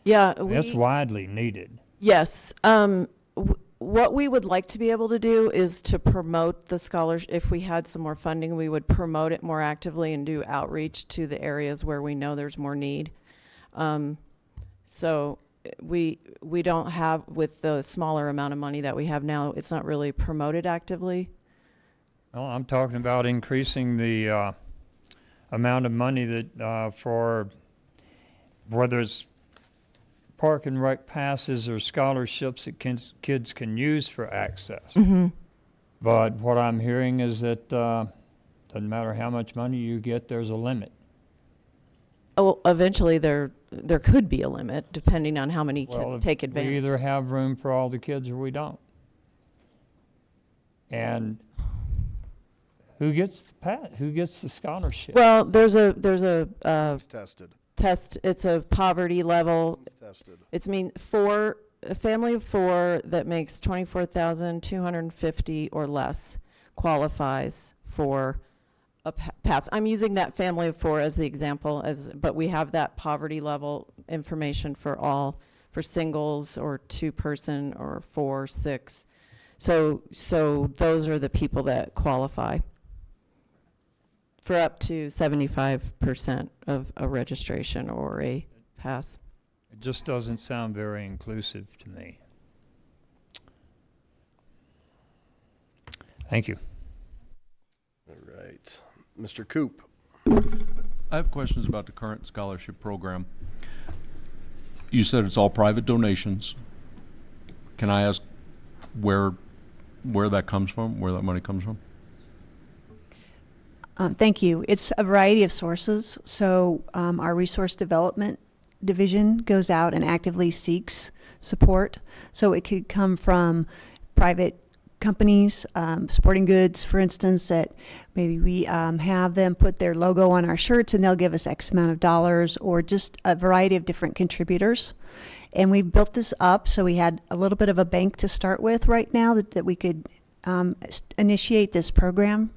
Yeah, That's widely needed. Yes. What we would like to be able to do is to promote the scholarship. If we had some more funding, we would promote it more actively and do outreach to the areas where we know there's more need. So we don't have, with the smaller amount of money that we have now, it's not really promoted actively. Well, I'm talking about increasing the amount of money that for whether it's park and rec passes or scholarships that kids can use for access. Mm-hmm. But what I'm hearing is that doesn't matter how much money you get, there's a limit. Oh, eventually there could be a limit depending on how many kids take advantage. We either have room for all the kids or we don't. And who gets the scholarship? Well, there's a It's tested. test. It's a poverty level. It's tested. It's a family of four that makes 24,250 or less qualifies for a pass. I'm using that family of four as the example, but we have that poverty level information for singles or 2-person or 4, 6. So those are the people that qualify for up to 75% of a registration or a pass. It just doesn't sound very inclusive to me. Thank you. All right. Mr. Coop. I have questions about the current scholarship program. You said it's all private donations. Can I ask where that comes from, where that money comes from? Thank you. It's a variety of sources. So our resource development division goes out and actively seeks support. So it could come from private companies, sporting goods, for instance, that maybe we have them put their logo on our shirts and they'll give us X amount of dollars, or just a variety of different contributors. And we've built this up, so we had a little bit of a bank to start with right now that we could initiate this program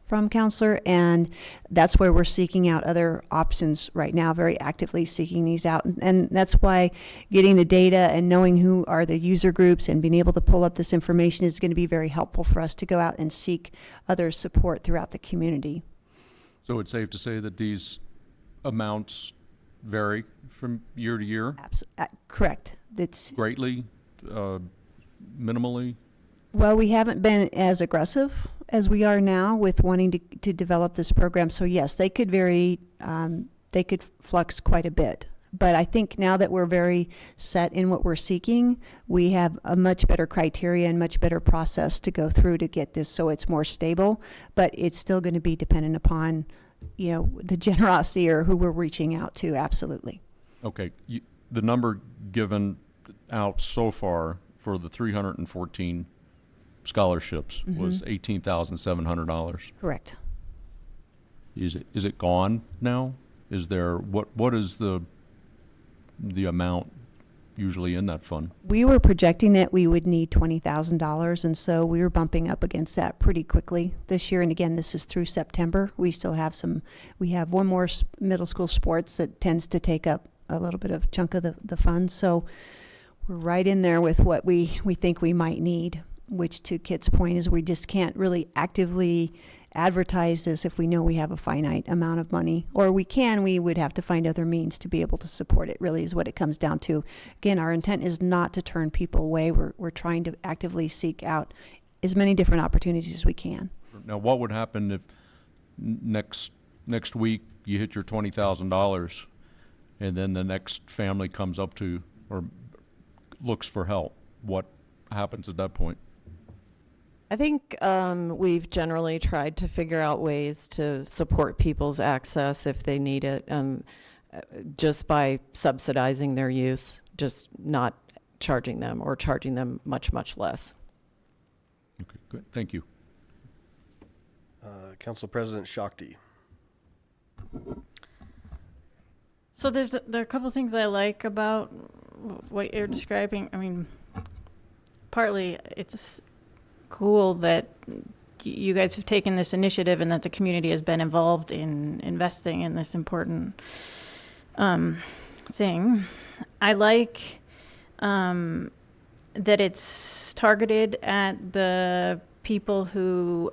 from, Counselor, and that's where we're seeking out other options right now, very actively seeking these out. And that's why getting the data and knowing who are the user groups and being able to pull up this information is going to be very helpful for us to go out and seek other support throughout the community. So it's safe to say that these amounts vary from year to year? Correct. That's greatly, minimally? Well, we haven't been as aggressive as we are now with wanting to develop this program. So yes, they could vary, they could flux quite a bit. But I think now that we're very set in what we're seeking, we have a much better criteria and much better process to go through to get this so it's more stable. But it's still going to be dependent upon, the generosity or who we're reaching out to, absolutely. Okay. The number given out so far for the 314 scholarships was $18,700. Correct. Is it gone now? Is there what is the amount usually in that fund? We were projecting that we would need $20,000, and so we were bumping up against that pretty quickly this year. And again, this is through September. We still have we have one more middle school sports that tends to take up a little bit of chunk of the funds. So we're right in there with what we think we might need, which, to Kit's point, is we just can't really actively advertise this if we know we have a finite amount of money, or we would have to find other means to be able to support it, really is what it comes down to. Again, our intent is not to turn people away. We're trying to actively seek out as many different opportunities as we can. Now, what would happen if next week you hit your $20,000 and then the next family comes up to or looks for help? What happens at that point? I think we've generally tried to figure out ways to support people's access if they need it, just by subsidizing their use, just not charging them or charging them much, much less. Okay, good. Thank you. Council President Shakti. So there are a couple things that I like about what you're describing. I mean, partly it's cool that you guys have taken this initiative and that the community has been involved in investing in this important thing. I like that it's targeted at the people who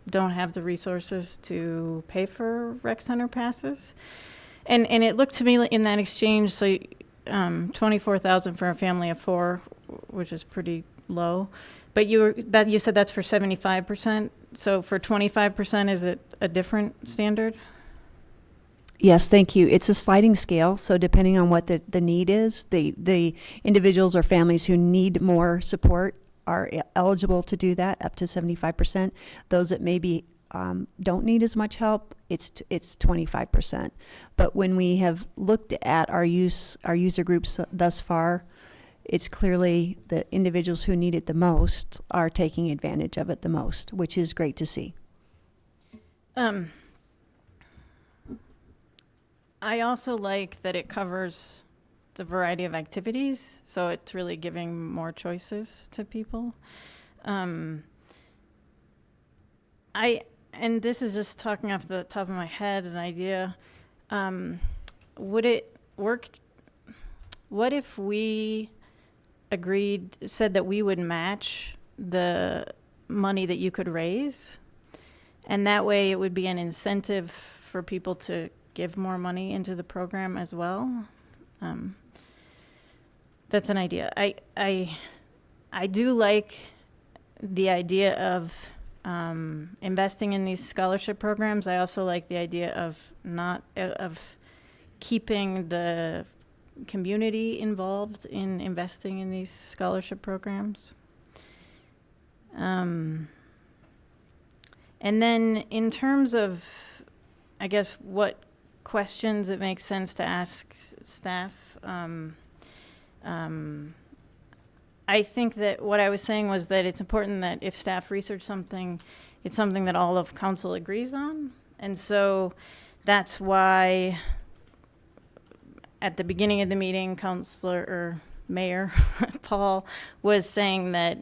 don't have the resources to pay for rec center passes. And it looked to me in that exchange, so $24,000 for a family of 4, which is pretty low. But you said that's for 75%. So for 25%, is it a different standard? Yes, thank you. It's a sliding scale, so depending on what the need is, the individuals or families who need more support are eligible to do that, up to 75%. Those that maybe don't need as much help, it's 25%. But when we have looked at our user groups thus far, it's clearly the individuals who need it the most are taking advantage of it the most, which is great to see. I also like that it covers the variety of activities, so it's really giving more choices to people. And this is just talking off the top of my head, an idea. Would it work? What if we said that we would match the money that you could raise, and that way it would be an incentive for people to give more money into the program as well? That's an idea. I do like the idea of investing in these scholarship programs. I also like the idea of keeping the community involved in investing in these scholarship programs. And then in terms of, I guess, what questions it makes sense to ask staff, I think that what I was saying was that it's important that if staff research something, it's something that all of council agrees on. And so that's why at the beginning of the meeting, Mayor Paul was saying that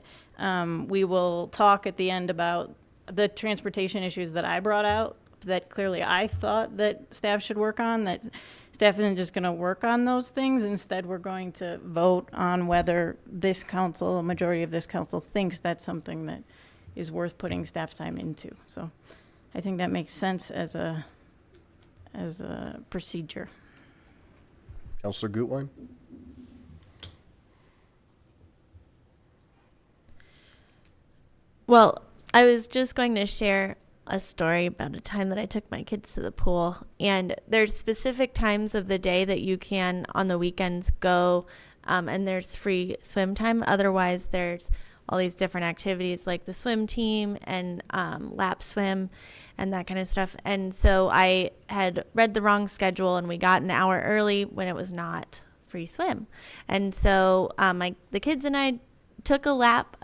we will talk at the end about the transportation issues that I brought out, that clearly I thought that staff should work on, that staff isn't just going to work on those things. Instead, we're going to vote on whether this council, a majority of this council, thinks that's something that is worth putting staff time into. So I think that makes sense as a procedure. Councilor Gutwein? Well, I was just going to share a story about a time that I took my kids to the pool. And there's specific times of the day that you can, on the weekends, go, and there's free swim time. Otherwise, there's all these different activities like the swim team and lap swim and that kind of stuff. And so I had read the wrong schedule, and we got an hour early when it was not free swim. And so the kids and I took a lap.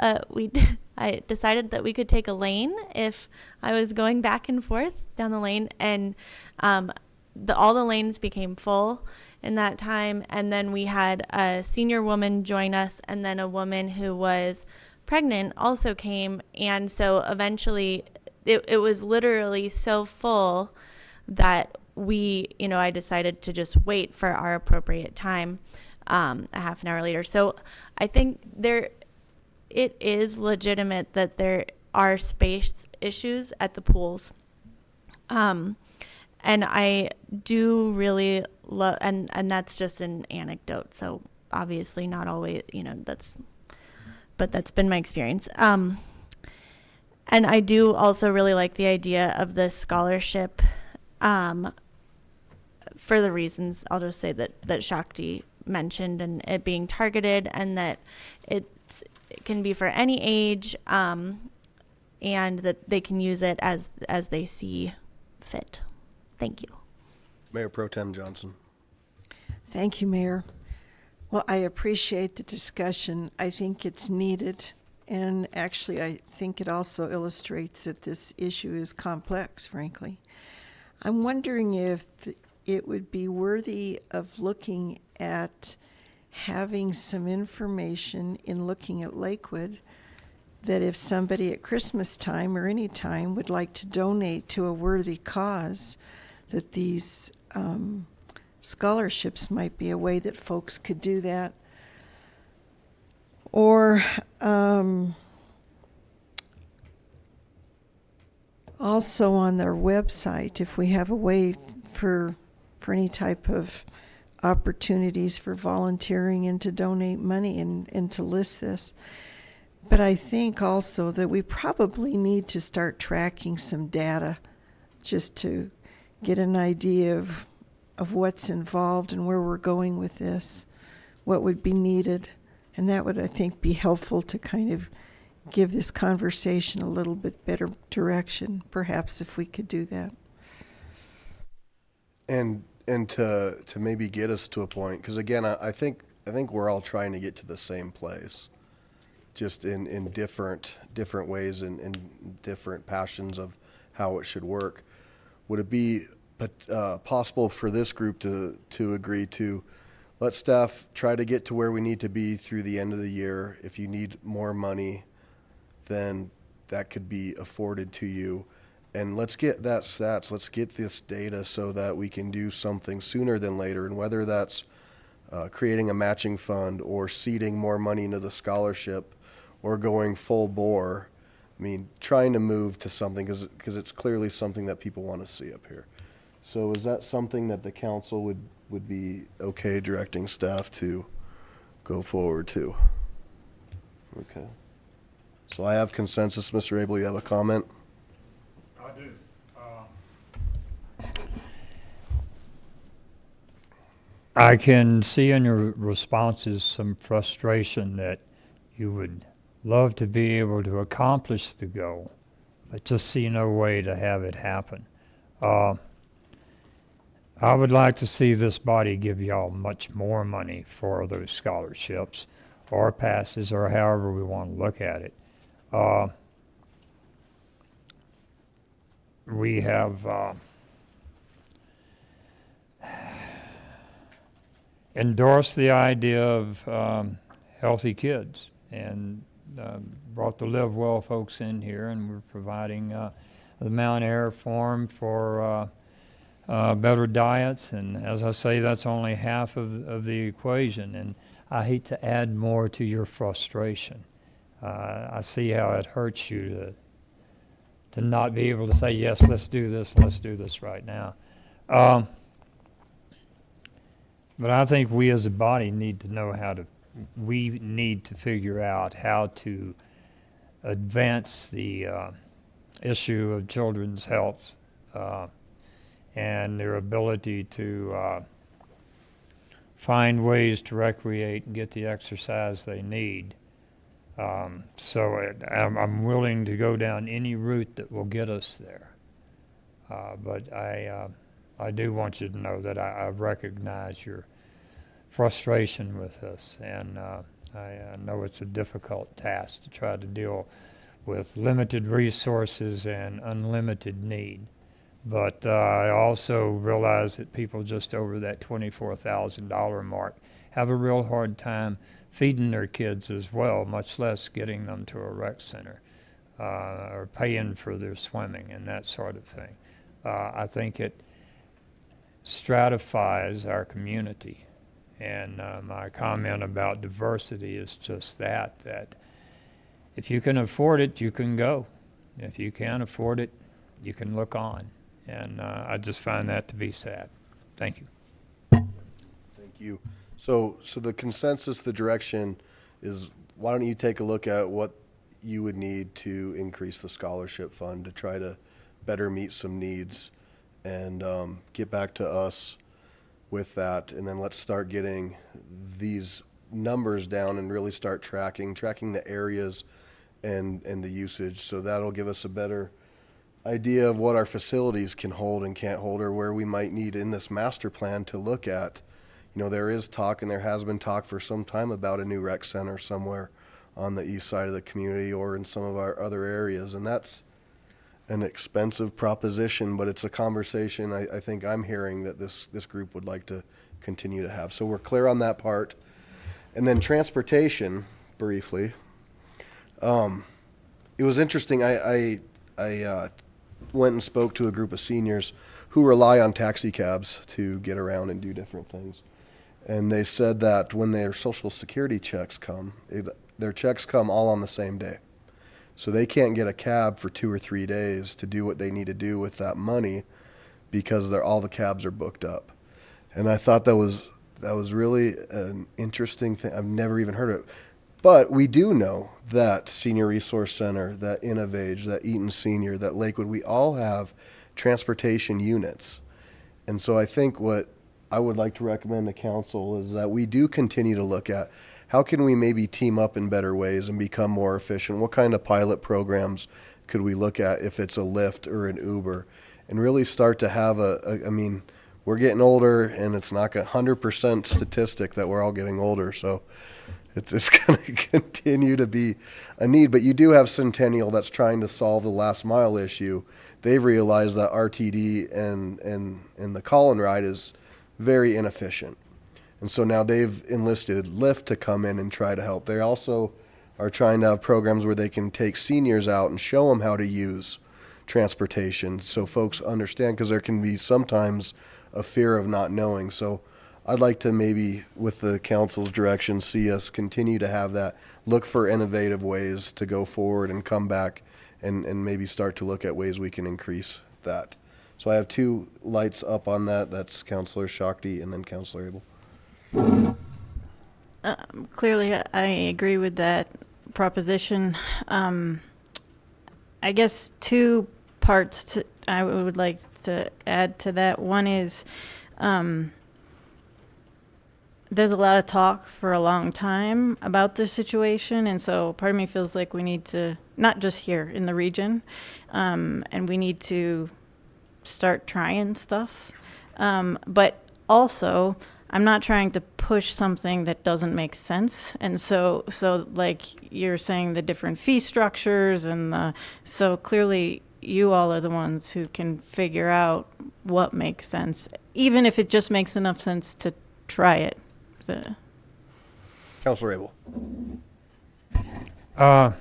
I decided that we could take a lane if I was going back and forth down the lane, and all the lanes became full in that time. And then we had a senior woman join us, and then a woman who was pregnant also came. And so eventually it was literally so full that I decided to just wait for our appropriate time a half an hour later. So I think it is legitimate that there are space issues at the pools. And I do really love, and that's just an anecdote. So obviously not always, but that's been my experience. And I do also really like the idea of the scholarship, for the reasons I'll just say that Shakti mentioned, and it being targeted, and that it can be for any age, and that they can use it as they see fit. Thank you. Mayor Pro Tem Johnson. Thank you, Mayor. Well, I appreciate the discussion. I think it's needed. And actually, I think it also illustrates that this issue is complex, frankly. I'm wondering if it would be worthy of looking at having some information in looking at Lakewood, that if somebody at Christmas time or any time would like to donate to a worthy cause, that these scholarships might be a way that folks could do that. Or also on their website, if we have a way for any type of opportunities for volunteering and to donate money and to list this. But I think also that we probably need to start tracking some data just to get an idea of what's involved and where we're going with this, what would be needed. And that would, I think, be helpful to kind of give this conversation a little bit better direction, perhaps, if we could do that. And to maybe get us to a point, because again, I think we're all trying to get to the same place, just in different ways and different passions of how it should work. Would it be possible for this group to agree to let staff try to get to where we need to be through the end of the year? If you need more money, then that could be afforded to you. And let's get that stats, let's get this data so that we can do something sooner than later. And whether that's creating a matching fund or seeding more money into the scholarship or going full bore, I mean, trying to move to something, because it's clearly something that people want to see up here. So is that something that the council would be okay directing staff to go forward to? Okay. So I have consensus. Mr. Abel, you have a comment? I do. I can see in your responses some frustration that you would love to be able to accomplish the goal, but just see no way to have it happen. I would like to see this body give y'all much more money for those scholarships or passes or however we want to look at it. We have endorsed the idea of healthy kids and brought the Live Well folks in here, and we're providing the Mount Air Forum for better diets. And as I say, that's only half of the equation. And I hate to add more to your frustration. I see how it hurts you to not be able to say, yes, let's do this right now. But I think we as a body need to know we need to figure out how to advance the issue of children's health and their ability to find ways to recreate and get the exercise they need. So I'm willing to go down any route that will get us there. But I do want you to know that I recognize your frustration with this, and I know it's a difficult task to try to deal with limited resources and unlimited need. But I also realize that people just over that $24,000 mark have a real hard time feeding their kids as well, much less getting them to a rec center or paying for their swimming and that sort of thing. I think it stratifies our community. And my comment about diversity is just that if you can afford it, you can go. If you can't afford it, you can look on. And I just find that to be sad. Thank you. Thank you. So the consensus, the direction is, why don't you take a look at what you would need to increase the scholarship fund to try to better meet some needs, and get back to us with that, and then let's start getting these numbers down and really start tracking the areas and the usage. So that'll give us a better idea of what our facilities can hold and can't hold, or where we might need in this master plan to look at. You know, there is talk, and there has been talk for some time, about a new rec center somewhere on the east side of the community or in some of our other areas. And that's an expensive proposition, but it's a conversation I think I'm hearing that this group would like to continue to have. So we're clear on that part. And then transportation, briefly. It was interesting. I went and spoke to a group of seniors who rely on taxi cabs to get around and do different things. And they said that when their Social Security checks come, their checks come all on the same day. So they can't get a cab for 2 or 3 days to do what they need to do with that money, because all the cabs are booked up. And I thought that was really an interesting thing. I've never even heard of it. But we do know that Senior Resource Center, that InnovAge, that Eaton Senior, that Lakewood, we all have transportation units. And so I think what I would like to recommend to council is that we do continue to look at how can we maybe team up in better ways and become more efficient. What kind of pilot programs could we look at if it's a Lyft or an Uber, and really start to have I mean, we're getting older, and it's not a 100% statistic that we're all getting older. So it's going to continue to be a need. But you do have Centennial that's trying to solve the last mile issue. They've realized that RTD and the call-in ride is very inefficient. And so now they've enlisted Lyft to come in and try to help. They also are trying to have programs where they can take seniors out and show them how to use transportation, so folks understand, because there can be sometimes a fear of not knowing. So I'd like to maybe, with the council's direction, see us continue to have that, look for innovative ways to go forward and come back and maybe start to look at ways we can increase that. So I have 2 lights up on that. That's Councilor Shakti and then Councilor Abel. Clearly, I agree with that proposition. I guess 2 parts I would like to add to that. One is, there's a lot of talk for a long time about this situation, and so part of me feels like we need to, not just here in the region, and we need to start trying stuff. But also, I'm not trying to push something that doesn't make sense. And so like you're saying, the different fee structures, and so clearly you all are the ones who can figure out what makes sense, even if it just makes enough sense to try it. Councilor Abel. I'd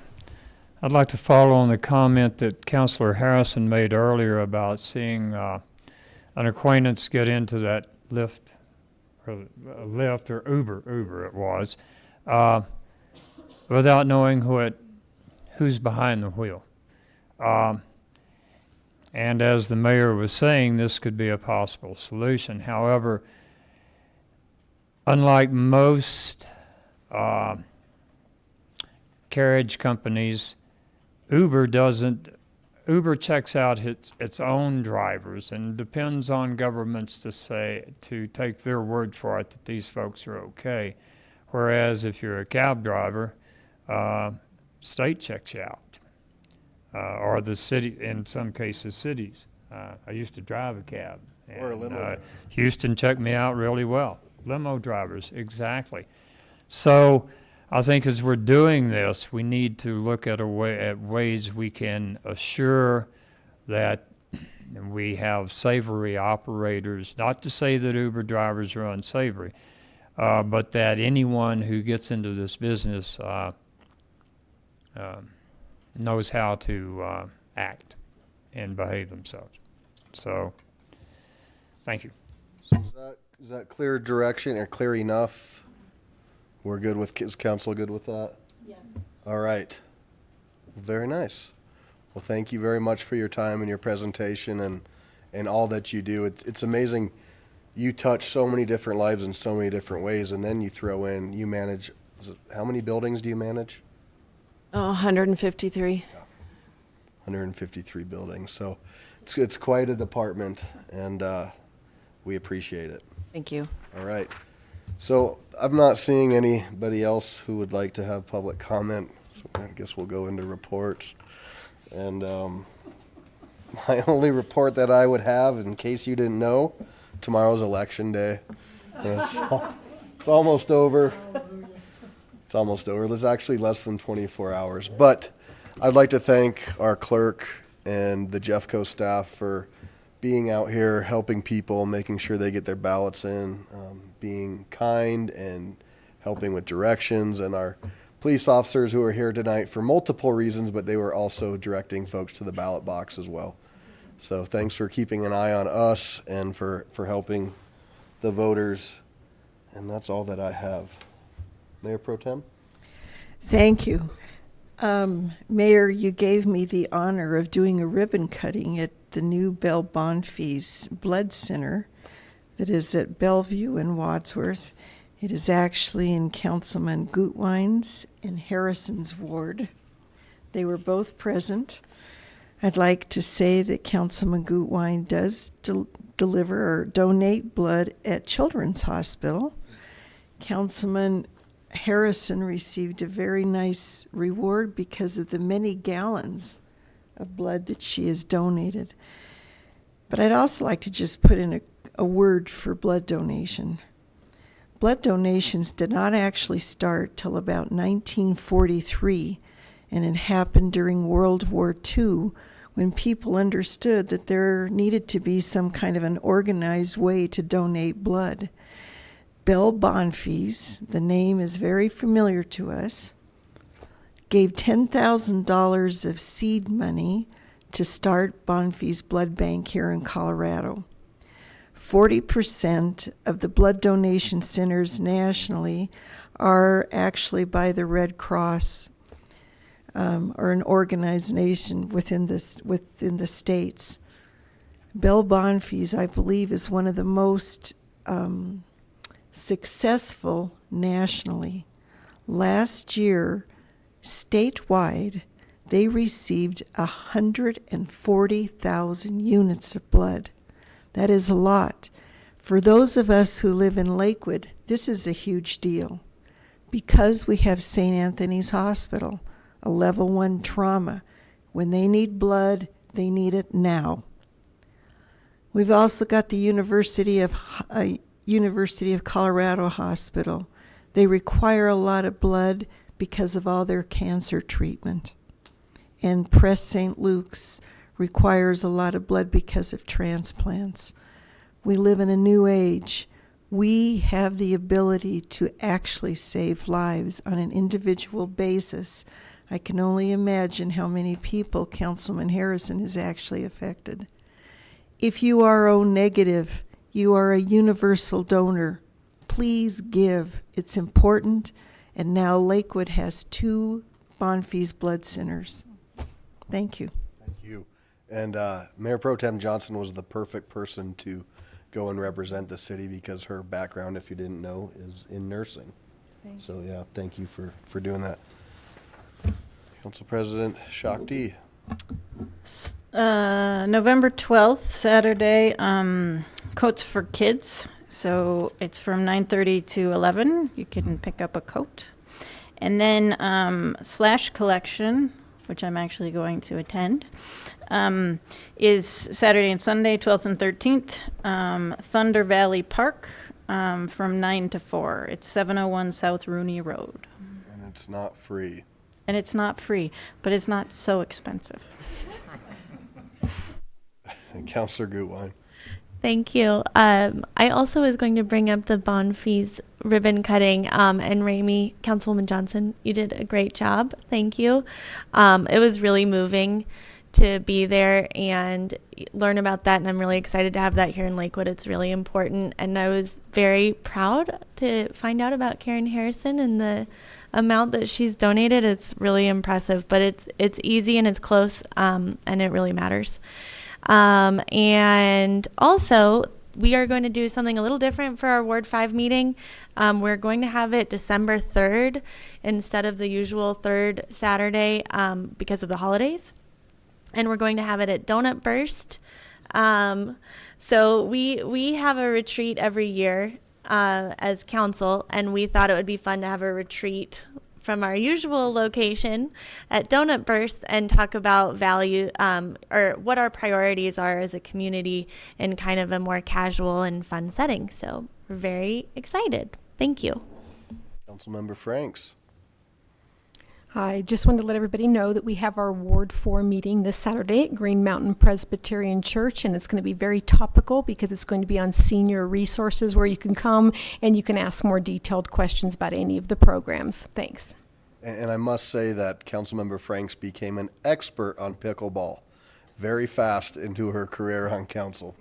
like to follow on the comment that Councilor Harrison made earlier about seeing an acquaintance get into that Lyft or Uber it was, without knowing who's behind the wheel. And as the mayor was saying, this could be a possible solution. However, unlike most carriage companies, Uber checks out its own drivers, and depends on governments to take their word for it that these folks are okay. Whereas if you're a cab driver, state checks you out, or the city, in some cases cities. I used to drive a cab, or a limo. Houston checked me out really well. Limo drivers, exactly. So I think as we're doing this, we need to look at ways we can assure that we have savory operators. Not to say that Uber drivers are unsavory, but that anyone who gets into this business knows how to act and behave themselves. So, thank you. So is that clear direction, or clear enough? We're good with, is council good with that? Yes. All right. Very nice. Well, thank you very much for your time and your presentation and all that you do. It's amazing. You touch so many different lives in so many different ways, and then you throw in, you manage, how many buildings do you manage? Oh, 153. 153 buildings. So it's quite a department, and we appreciate it. Thank you. All right. So I'm not seeing anybody else who would like to have public comment, so I guess we'll go into reports. And my only report that I would have, in case you didn't know, tomorrow's election day. And it's almost over. It's almost over. There's actually less than 24 hours. But I'd like to thank our clerk and the Jeffco staff for being out here, helping people, making sure they get their ballots in, being kind and helping with directions, and our police officers who are here tonight for multiple reasons, but they were also directing folks to the ballot box as well. So thanks for keeping an eye on us and for helping the voters. And that's all that I have. Mayor Pro Tem? Thank you. Mayor, you gave me the honor of doing a ribbon cutting at the new Belle Bonfils Blood Center that is at Bellevue in Wadsworth. It is actually in Councilman Gutwein's and Harrison's ward. They were both present. I'd like to say that Councilman Gutwein does deliver or donate blood at Children's Hospital. Councilman Harrison received a very nice reward because of the many gallons of blood that she has donated. But I'd also like to just put in a word for blood donation. Blood donations did not actually start till about 1943, and it happened during World War II when people understood that there needed to be some kind of an organized way to donate blood. Belle Bonfils, the name is very familiar to us, gave $10,000 of seed money to start Bonfils Blood Bank here in Colorado. 40% of the blood donation centers nationally are actually by the Red Cross or an organization within the states. Belle Bonfils, I believe, is one of the most successful nationally. Last year, statewide, they received 140,000 units of blood. That is a lot. For those of us who live in Lakewood, this is a huge deal. Because we have St. Anthony's Hospital, a level 1 trauma. When they need blood, they need it now. We've also got the University of Colorado Hospital. They require a lot of blood because of all their cancer treatment. And Press St. Luke's requires a lot of blood because of transplants. We live in a new age. We have the ability to actually save lives on an individual basis. I can only imagine how many people Councilman Harrison has actually affected. If you are O negative, you are a universal donor. Please give. It's important. And now Lakewood has 2 Bonfils blood centers. Thank you. Thank you. And Mayor Pro Tem Johnson was the perfect person to go and represent the city because her background, if you didn't know, is in nursing. So yeah, thank you for doing that. Council President Shakti. November 12th, Saturday, Coats for Kids. So it's from 9:30 to 11. You can pick up a coat. And then Slash Collection, which I'm actually going to attend, is Saturday and Sunday, 12th and 13th, Thunder Valley Park from 9 to 4. It's 701 South Rooney Road. And it's not free. And it's not free, but it's not so expensive. And Councilor Gutwein. Thank you. I also was going to bring up the Bonfils ribbon cutting, and Ramey, Councilwoman Johnson, you did a great job. Thank you. It was really moving to be there and learn about that. And I'm really excited to have that here in Lakewood. It's really important. And I was very proud to find out about Karen Harrison and the amount that she's donated. It's really impressive, but it's easy and it's close, and it really matters. And also, we are going to do something a little different for our Ward 5 meeting. We're going to have it December 3rd instead of the usual third Saturday because of the holidays. And we're going to have it at Donut Burst. So we have a retreat every year as council, and we thought it would be fun to have a retreat from our usual location at Donut Burst and talk about value or what our priorities are as a community in kind of a more casual and fun setting. So we're very excited. Thank you. Councilmember Franks. I just wanted to let everybody know that we have our Ward 4 meeting this Saturday at Green Mountain Presbyterian Church, and it's going to be very topical because it's going to be on senior resources where you can come and you can ask more detailed questions about any of the programs. Thanks. And I must say that Councilmember Franks became an expert on pickleball very fast into her career on council.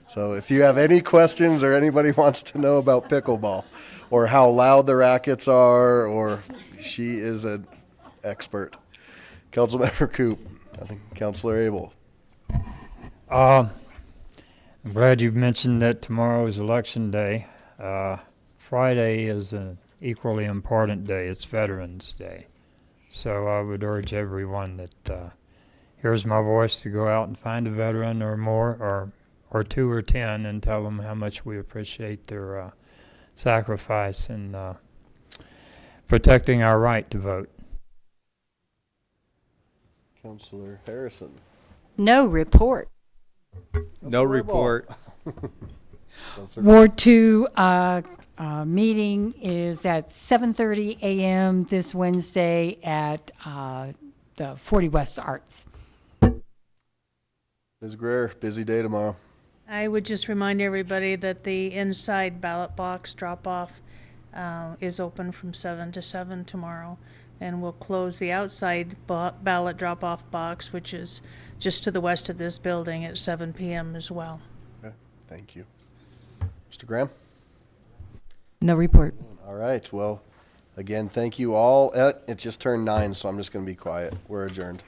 So if you have any questions or anybody wants to know about pickleball or how loud the rackets are, or she is an expert. Councilmember Coop, I think Councilor Abel. I'm glad you mentioned that tomorrow is election day. Friday is an equally important day. It's Veterans Day. So I would urge everyone that hears my voice to go out and find a veteran or more, or 2 or 10, and tell them how much we appreciate their sacrifice in protecting our right to vote. Councilor Harrison. No report. No report. Ward 2 meeting is at 7:30 a.m. this Wednesday at the 40 West Arts. Ms. Greer, busy day tomorrow. I would just remind everybody that the inside ballot box drop-off is open from 7 to 7 tomorrow. And we'll close the outside ballot drop-off box, which is just to the west of this building, at 7 p.m. as well. Okay, thank you. Mr. Graham? No report. All right, well, again, thank you all. It just turned 9, so I'm just going to be quiet. We're adjourned.